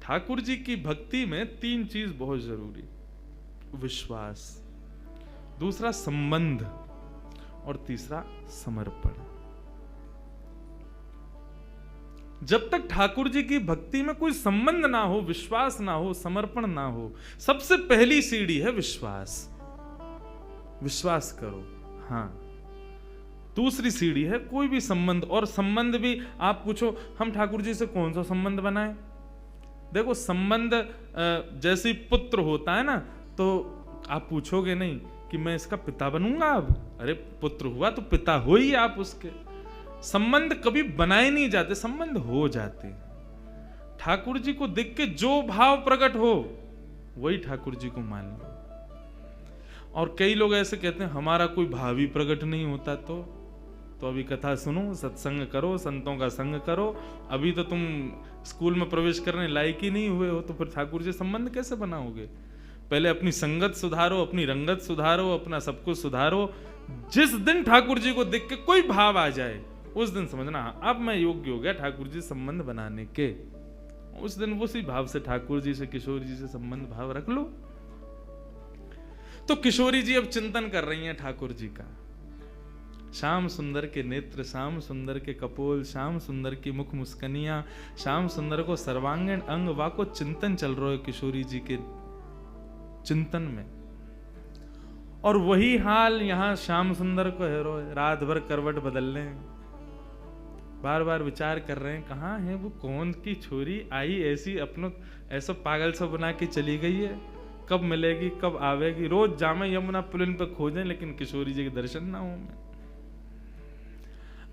ठाकुर जी की भक्ति में 3 चीज बहुत जरूरी, विश्वास, दूसरा संबंध, और तीसरा समर्पण। जब तक ठाकुर जी की भक्ति में कोई संबंध ना हो, विश्वास ना हो, समर्पण ना हो, सबसे पहली सीढ़ी है विश्वास। विश्वास करो, हाँ। दूसरी सीढ़ी है कोई भी संबंध, और संबंध भी आप पूछो हम ठाकुर जी से कौन सा संबंध बनाए। देखो संबंध जैसे पुत्र होता है ना, तो आप पूछोगे नहीं कि मैं इसका पिता बनूंगा अब। अरे पुत्र हुआ तो पिता हो ही आप उसके। संबंध कभी बनाए नहीं जाते, संबंध हो जाते हैं। ठाकुर जी को देख के जो भाव प्रकट हो वही ठाकुर जी को मान लो। और कई लोग ऐसे कहते हैं हमारा कोई भाव ही प्रकट नहीं होता, तो अभी कथा सुनो, सत्संग करो, संतों का संग करो। अभी तो तुम स्कूल में प्रवेश करने लायक ही नहीं हुए हो, तो फिर ठाकुर जी संबंध कैसे बनाओगे? पहले अपनी संगत सुधारो, अपनी रंगत सुधारो, अपना सब कुछ सुधारो। जिस दिन ठाकुर जी को देख के कोई भाव आ जाए, उस दिन समझना अब मैं योग्य हो गया ठाकुर जी संबंध बनाने के। उस दिन उसी भाव से ठाकुर जी से, किशोरी जी से संबंध भाव रख लो। तो किशोरी जी अब चिंतन कर रही हैं ठाकुर जी का। श्याम सुंदर के नेत्र, श्याम सुंदर के कपोल, श्याम सुंदर की मुख मुस्कनियां, श्याम सुंदर को सर्वांगीण अंग वा को चिंतन चल रहा है किशोरी जी के चिंतन में। और वही हाल यहां श्याम सुंदर को है, रात भर करवट बदल रहे हैं, बार बार विचार कर रहे हैं कहाँ है वो, कौन की छोरी आई ऐसी अपनों ऐसा पागल सा बना के चली गई है, कब मिलेगी, कब आवेगी। रोज जामे यमुना पुलिन पे खोजें, लेकिन किशोरी जी के दर्शन ना हो। मैं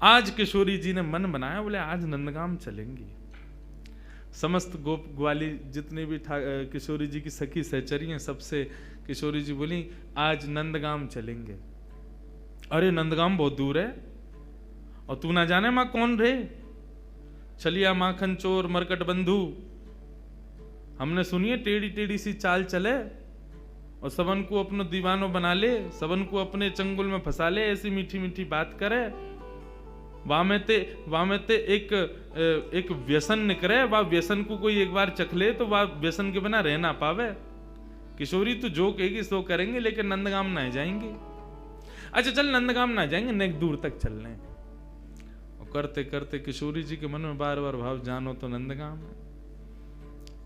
आज किशोरी जी ने मन बनाया, बोले आज नंदगाम चलेंगी। समस्त गोप ग्वाली जितने भी किशोरी जी की सखी सहचरी हैं, सबसे किशोरी जी बोली आज नंदगाम चलेंगे। अरे नंदगाम बहुत दूर है, और तू ना जाने माँ कौन रे, छलिया माखन चोर मरकट बंधु। हमने सुनिए टेढ़ी टेढ़ी सी चाल चले और सबन को अपनो दीवानो बना ले, सबन को अपने चंगुल में फंसा ले, ऐसी मीठी मीठी बात करे। वामेते एक व्यसन निकले, वह व्यसन को कोई एक बार चख ले तो वह व्यसन के बिना रह ना पावे। किशोरी तू जो कहेगी सो करेंगे, लेकिन नंदगाम ना जाएंगे। अच्छा चल नंदगाम ना जाएंगे, नेक दूर तक चल रहे हैं। और करते करते किशोरी जी के मन में बार बार भाव, जानो तो नंदगाम है।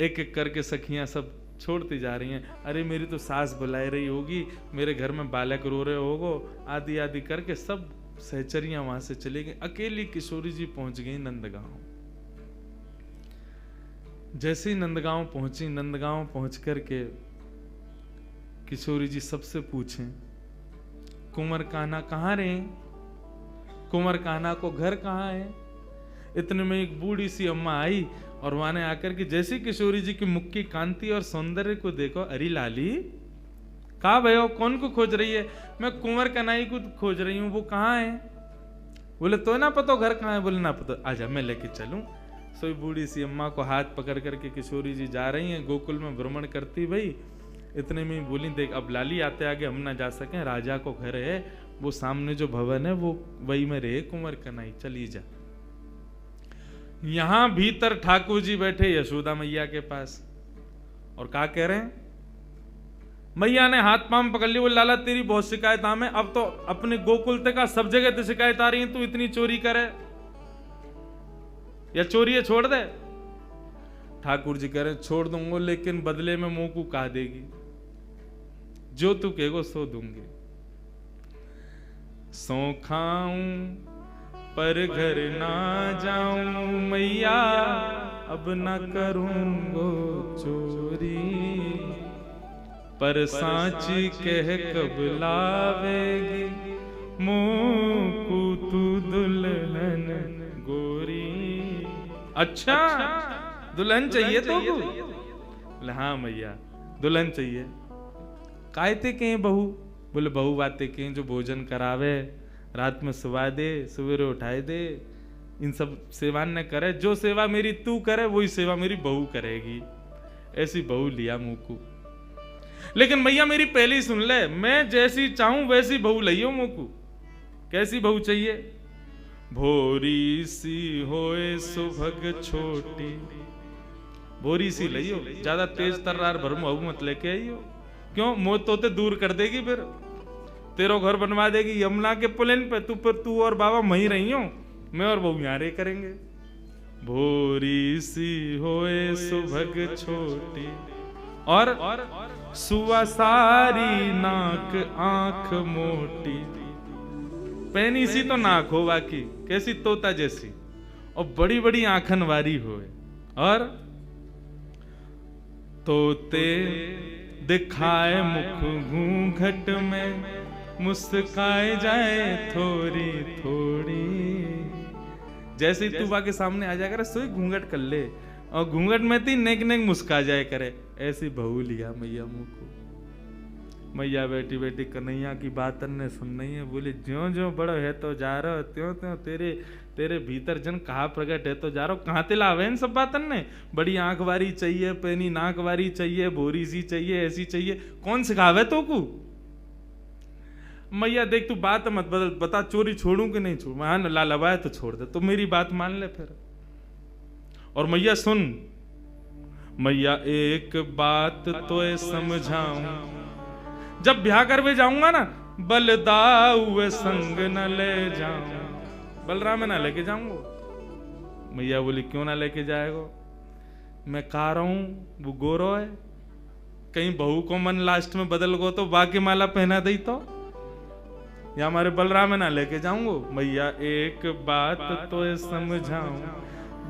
एक एक करके सखियां सब छोड़ती जा रही हैं। अरे मेरी तो सास बुलाई रही होगी, मेरे घर में बालक रो रहे होगो, आदि आदि करके सब सहचरियां वहां से चली गई। अकेली किशोरी जी पहुंच गई नंदगांव। जैसे ही नंदगांव पहुंची, नंदगांव पहुंच करके किशोरी जी सबसे पूछें कुंवर कान्हा कहाँ रहे, कुंवर कान्हा को घर कहाँ है। इतने में एक बूढ़ी सी अम्मा आई और वहां ने आकर के जैसी किशोरी जी की मुख की कांति और सौंदर्य को देखो, अरे लाली कहा भयो, कौन को खोज रही है? मैं कुंवर कन्हई को खोज रही हूँ, वो कहाँ है? बोले तो ना पता घर कहाँ है? बोले ना पता, आजा मैं लेके चलूं। सोई बूढ़ी सी अम्मा को हाथ पकड़ करके किशोरी जी जा रही हैं, गोकुल में भ्रमण करती भाई। इतने में बोली देख अब लाली आते आगे हम ना जा सकें, राजा को घर है, वो सामने जो भवन है वो वही में रहे कुंवर कन्हई, चली जा। यहां भीतर ठाकुर जी बैठे यशोदा मैया के पास, और क्या कह रहे हैं? मैया ने हाथ पांव पकड़ ली, वो लाला तेरी बहुत शिकायत हमें, अब तो अपने गोकुल तक का सब जगह तो शिकायत आ रही है, तू इतनी चोरी करे। या चोरिए छोड़ दे। ठाकुर जी कह रहे छोड़ दूंगा, लेकिन बदले में मुंह को कहा देगी, जो तू कहेगो सो दूंगी। सो खाऊं पर घर ना जाऊं मैया, अब ना करूंगो चोरी, पर सांची कह कब लावेगी, मुंह को तू दुल्हन गोरी। अच्छा दुल्हन चाहिए तो? बोले हाँ मैया दुल्हन चाहिए। कायते के बहू? बोले बहू बाते के जो भोजन करावे, रात में सुवा दे, सवेरे उठाए दे, इन सब सेवा न करे। जो सेवा मेरी तू करे वही सेवा मेरी बहू करेगी। ऐसी बहू लिया मुंह को। लेकिन मैया मेरी पहली सुन ले, मैं जैसी चाहूं वैसी बहू लइयो मुंह को। कैसी बहू चाहिए? भोरी सी होए सुभग छोटी, भोरी सी लइयो, ज्यादा तेज तर्रार भरमू मत लेके आइयो। क्यों? मोह तोते दूर कर देगी, फिर तेरो घर बनवा देगी यमुना के पुलिन पे। तू और बाबा वहीं रही हो, मैं और बहू यहाँ रे करेंगे। भोरी सी होए सुभग छोटी, और सुआ सारी नाक आंख मोटी। पैनी सी तो नाक हो बाकी, कैसी तोता जैसी, और बड़ी बड़ी आंखन वारी होए। और तोते दिखाए मुख घूंघट में, मुस्काए जाए थोड़ी थोड़ी। जैसे ही तू बाके सामने आ जाए करे, सोई घूंघट कर ले, और घूंघट में ती नेक नेक मुस्का जाए करे। ऐसी बहू लिया मैया मुंह को। मैया बेटी बेटी कन्हैया की बात ने सुन नहीं है। बोले ज्यों ज्यों बड़ो है तो जा रहा, त्यों त्यों तेरे भीतर जन कहा प्रकट है तो जा रहा। कहाँ ते लावे इन सब बातन ने? बड़ी आंख वारी चाहिए, पैनी नाक वारी चाहिए, भोरी सी चाहिए, ऐसी चाहिए। कौन सिखावे तो को? मैया देख तू बात मत बदल, बता चोरी छोड़ू कि नहीं छोड़ू? हाँ लालबाए तो छोड़ दे, तो मेरी बात मान ले फिर। और मैया सुन, मैया एक बात तो समझाऊं, जब ब्याह करवे जाऊंगा ना, बलदाऊ संग न ले जाऊं। बलराम ना लेके जाऊंगा। मैया बोली क्यों ना लेके जाएगो? मैं कह रहा हूं वो गोरो है, कहीं बहू को मन लास्ट में बदल गो तो बाकी माला पहना दई तो, या हमारे बलराम ना लेके जाऊंगो। मैया एक बात तो समझाऊं,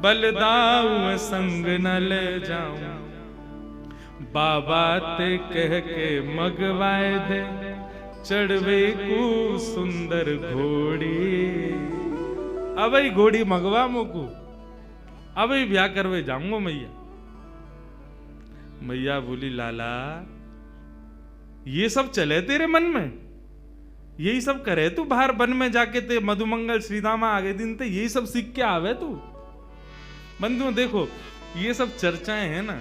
बलदाऊ संग न ले जाऊं। बाबा ते कह के मगवाए दे, चढ़वे को सुंदर घोड़ी। अब घोड़ी मगवा मुकू, अब ब्याह करवे जाऊंगो मैया। मैया बोली लाला ये सब चले तेरे मन में? यही सब करे तू बाहर वन में जाके? ते मधुमंगल श्रीदामा आगे दिन ते यही सब सीख के आवे तू? बंधुओं देखो ये सब चर्चाएं हैं ना,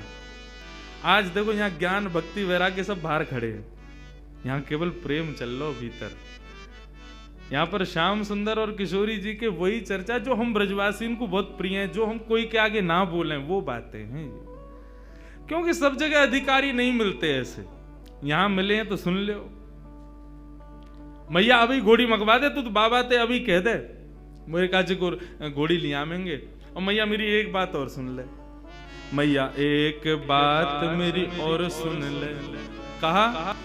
आज देखो यहाँ ज्ञान भक्ति वैराग्य सब बाहर खड़े हैं, यहाँ केवल प्रेम चल लो भीतर। यहाँ पर श्याम सुंदर और किशोरी जी के वही चर्चा जो हम ब्रजवासी को बहुत प्रिय है, जो हम कोई के आगे ना बोलें वो बातें हैं। क्योंकि सब जगह अधिकारी नहीं मिलते ऐसे, यहां मिले हैं तो सुन लो। मैया अभी घोड़ी मंगवा दे, तू तो बाबा ते अभी कह दे मेरे काजी को घोड़ी ले आवेंगे। और मैया मेरी एक बात और सुन ले, मैया एक बात मेरी और सुन ले। कहा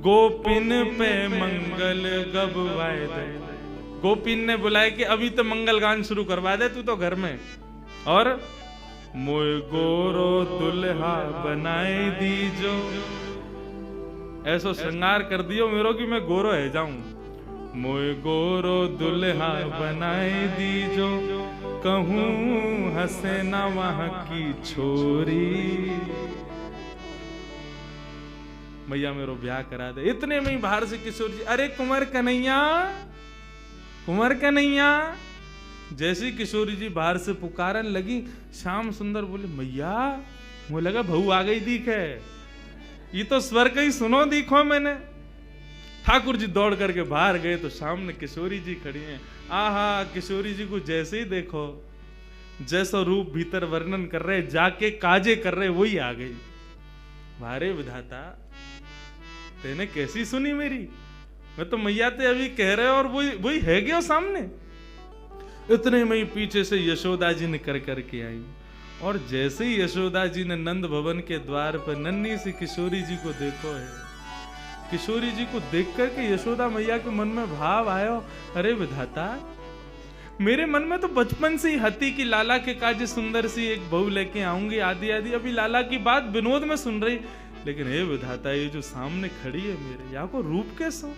गोपिन पे मंगल गबवाए दे। गोपिन ने बुलाया कि अभी तो मंगल गान शुरू करवा दे तू तो घर में, और मोय गोरो दुल्हा बनाए दीजो। ऐसो श्रृंगार कर दियो मेरो कि मैं गोरो है जाऊं। मोय गोरो दुल्हा बनाए दीजो, कहूं हंसे ना वहां की छोरी। मैया मेरो ब्याह करा दे। इतने में ही बाहर से किशोर जी, अरे कुंवर कन्हैया, कुंवर कन्हैया। जैसी किशोरी जी बाहर से पुकारन लगी, श्याम सुंदर बोले मैया मुझे लगा बहू आ गई दिखे, ये तो स्वर का ही सुनो दिखो मैंने। ठाकुर जी दौड़ करके बाहर गए तो सामने किशोरी जी खड़ी हैं। आहा, किशोरी जी को जैसे ही देखो, जैसा रूप भीतर वर्णन कर रहे, जाके काजे कर रहे, वही आ गई। वारे विधाता, तेने कैसी सुनी मेरी? मैं तो मैया ते अभी कह रहे और वही है गया सामने। इतने में ही पीछे से यशोदा जी निकल करके आई, और जैसे ही यशोदा जी ने नंद भवन के द्वार पर नन्ही सी किशोरी जी को देखो है, किशोरी जी को देख करके यशोदा मैया के मन में भाव आयो, अरे विधाता, मेरे मन में तो बचपन से ही हती कि लाला के काज सुंदर सी एक बहू लेके आऊंगी, आदि आदि अभी लाला की बात विनोद में सुन रही, लेकिन हे विधाता, ये जो सामने खड़ी है मेरे, या को रूप कैसा,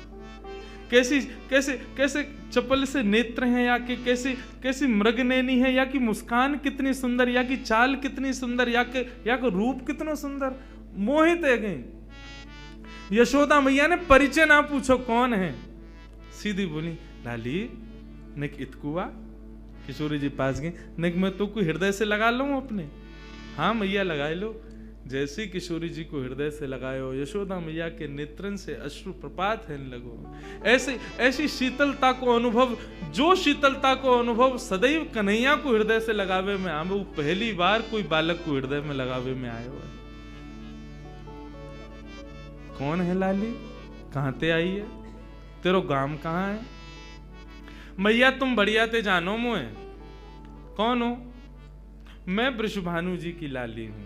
कैसी कैसे कैसे चपल से नेत्र हैं, या कि कैसी मृगनैनी है, या कि मुस्कान कितनी सुंदर, या कि चाल कितनी सुंदर, या कि रूप कितना सुंदर, मोहित है गई। यशोदा मैया ने परिचय ना पूछो कौन है, सीधी बोली, लाली निक इतकुआ। किशोरी जी पास गई, निक मैं तो कोई हृदय से लगा लूं अपने। हाँ मैया लगाए लो। जैसे किशोरी जी को हृदय से लगायो, यशोदा मैया के नेत्रन से अश्रु प्रपात होने लगो। ऐसी शीतलता को अनुभव, जो शीतलता को अनुभव सदैव कन्हैया को हृदय से लगावे में आवे, वो पहली बार कोई बालक को हृदय में लगावे में आयो है। कौन है लाली, कहां ते आई है, तेरो गांव कहां है? मैया तुम बढ़िया ते जानो मुझे, कौन हो? मैं वृषभानु जी की लाली हूं।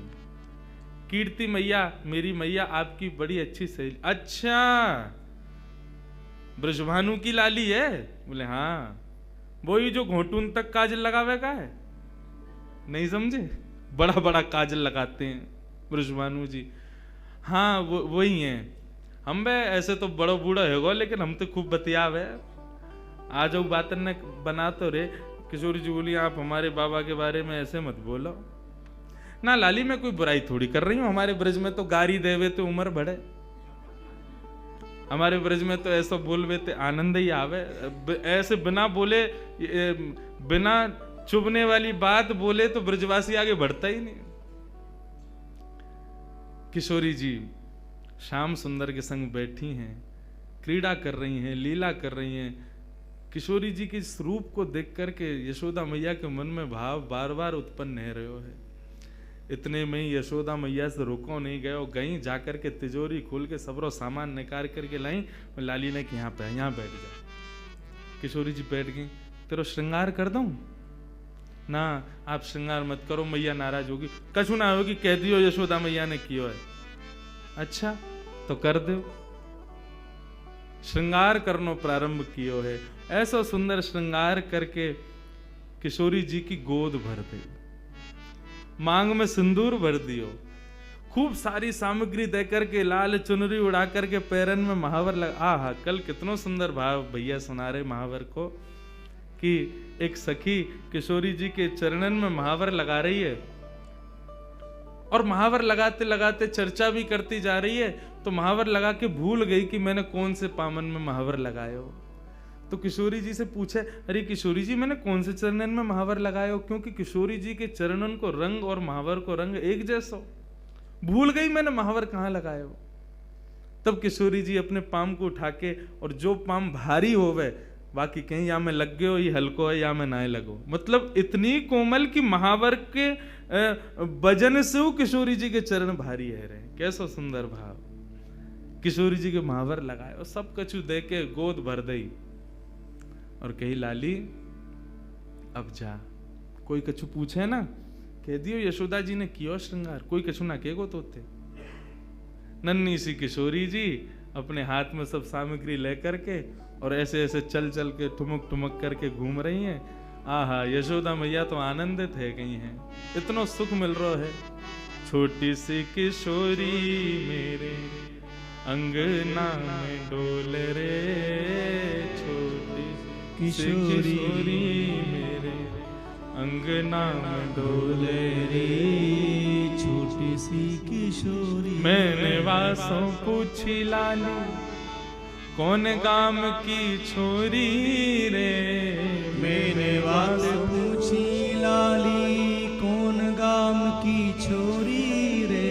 कीर्ति मैया, मेरी मैया आपकी बड़ी अच्छी सहेली। अच्छा, वृषभानु की लाली है? बोले हाँ, वही जो घोटून तक काजल लगावे का है, नहीं समझे? बड़ा बड़ा काजल लगाते हैं वृषभानु जी। हाँ वही हैं। हम बे ऐसे तो बड़ो बूढ़ा होगा, लेकिन हम तो खूब बतियावे। आ जाओ बात न बना तो रे। किशोरी जी बोली, आप हमारे बाबा के बारे में ऐसे मत बोलो ना लाली, मैं कोई बुराई थोड़ी कर रही हूँ। हमारे ब्रज में तो गारी देवे तो उम्र बढ़े, हमारे ब्रज में तो ऐसा बोलवे तो आनंद ही आवे। ऐसे बिना बोले, बिना चुभने वाली बात बोले तो ब्रजवासी आगे बढ़ता ही नहीं। किशोरी जी श्याम सुंदर के संग बैठी हैं, क्रीड़ा कर रही हैं, लीला कर रही हैं। किशोरी जी के इस रूप को देख करके यशोदा मैया के मन में भाव बार बार उत्पन्न हो रहे है। इतने में ही यशोदा मैया से रुको नहीं गए, गई जाकर के तिजोरी खोल के सबरो सामान निकाल करके लाई। लाली ने कि यहाँ पे, यहाँ बैठ जा। किशोरी जी बैठ गई। तेरो श्रृंगार कर दूं? ना, आप श्रृंगार मत करो, मैया नाराज होगी। कछु ना होगी, कह दियो यशोदा मैया ने कियो है। अच्छा तो कर दो। श्रृंगार करनो प्रारंभ कियो है। ऐसा सुंदर श्रृंगार करके किशोरी जी की गोद भर दे, मांग में सिंदूर भर दियो, खूब सारी सामग्री दे करके, लाल चुनरी उड़ा करके, पैरन में महावर लगा। आहा, कल कितना सुंदर भाव भैया सुना रहे महावर को, कि एक सखी किशोरी जी के चरणन में महावर लगा रही है, और महावर लगाते लगाते चर्चा भी करती जा रही है। तो महावर लगा के भूल गई कि मैंने कौन से पामन में महावर लगाए हो। तो किशोरी जी से पूछे, अरे किशोरी जी, मैंने कौन से चरणन में महावर लगाए हो? क्योंकि किशोरी जी के चरणन को रंग और महावर को रंग एक जैसा, भूल गई मैंने महावर कहाँ लगाए हो। तब किशोरी जी अपने पाम को उठा के, और जो पाम भारी होवे, बाकी कहीं या में लग गयो, ये हल्को है, या में ना लगो, मतलब इतनी कोमल कि महावर के वजन से वो किशोरी जी के चरण भारी है रहे। कैसा सुंदर भाव। किशोरी जी के महावर लगाए और सब कछु दे के गोद भर दई, और कही लाली अब जा। कोई कछु पूछे ना, कह दियो यशोदा जी ने कियो श्रृंगार, कोई कछु ना कहेगो तोते। नन्ही सी किशोरी जी अपने हाथ में सब सामग्री लेकर के, और ऐसे ऐसे चल चल के ठुमक ठुमक करके घूम रही हैं। आहा, यशोदा मैया तो आनंदित है गई हैं, इतना सुख मिल रहा है। छोटी सी किशोरी मेरे अंगना में डोल रे, छोटी किशोरी मेरे अंगना में डोले रे, छोटी सी किशोरी। मैंने वासों पूछी लाली, कौन गाम की छोरी रे। मैंने वासों पूछी लाली, कौन गाम की छोरी रे।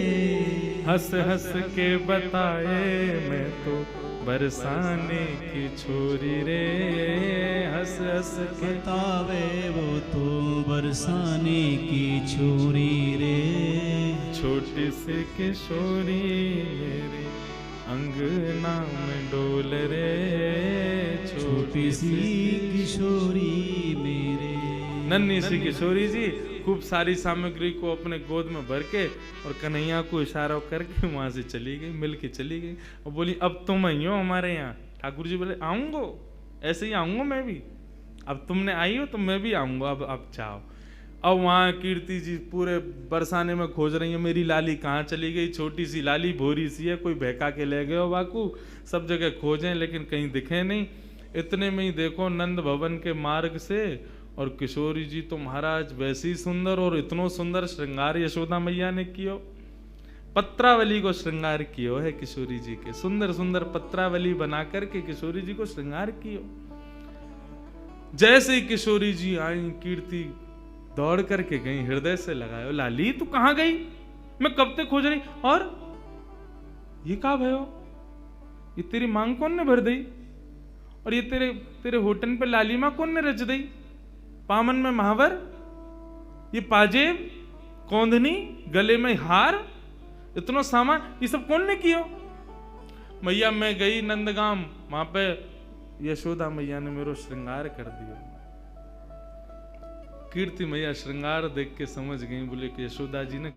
हंस हंस के बताए, मैं तो बरसाने की छोरी रे। हंस हंस के बतावे, वो तो बरसाने की छोरी रे। छोटी सी किशोरी मेरे अंगना में डोल रे, छोटी सी किशोरी मेरे नन्ही सी किशोरी जी खूब सारी सामग्री को अपने गोद में भर के और कन्हैया को इशारा करके वहां से चली गई, मिल के चली गई और बोली अब तुम आई हो हमारे यहाँ। ठाकुर जी बोले आऊंगो, ऐसे ही आऊंगा मैं भी, अब तुमने आई हो तो मैं भी आऊंगा, अब जाओ। अब वहाँ कीर्ति जी पूरे बरसाने में खोज रही है मेरी लाली कहाँ चली गई। छोटी सी लाली भोरी सी है, कोई बहका के ले गए हो बाकू, सब जगह खोजें लेकिन कहीं दिखे नहीं। इतने में ही देखो नंद भवन के मार्ग से और किशोरी जी तो महाराज वैसी सुंदर, और इतनो सुंदर श्रृंगार यशोदा मैया ने कियो, पत्रावली को श्रृंगार कियो है किशोरी जी के, सुंदर सुंदर पत्रावली बना करके किशोरी जी को श्रृंगार कियो। जैसे ही किशोरी जी आई कीर्ति दौड़ करके गई, हृदय से लगायो, लाली तू कहां गई, मैं कब तक खोज रही, और ये कहा भयो, ये तेरी मांग कौन ने भर दी, और ये तेरे होटन पे लाली मां कौन ने रच दी, पामन में महावर, ये पाजेब, कौंधनी, गले में हार, इतना सामान ये सब कौन ने कियो। मैया मैं गई नंदगाम, वहां पे यशोदा मैया ने मेरो श्रृंगार कर दिया। कीर्ति मैया श्रृंगार देख के समझ गई, बोले कि यशोदा जी ने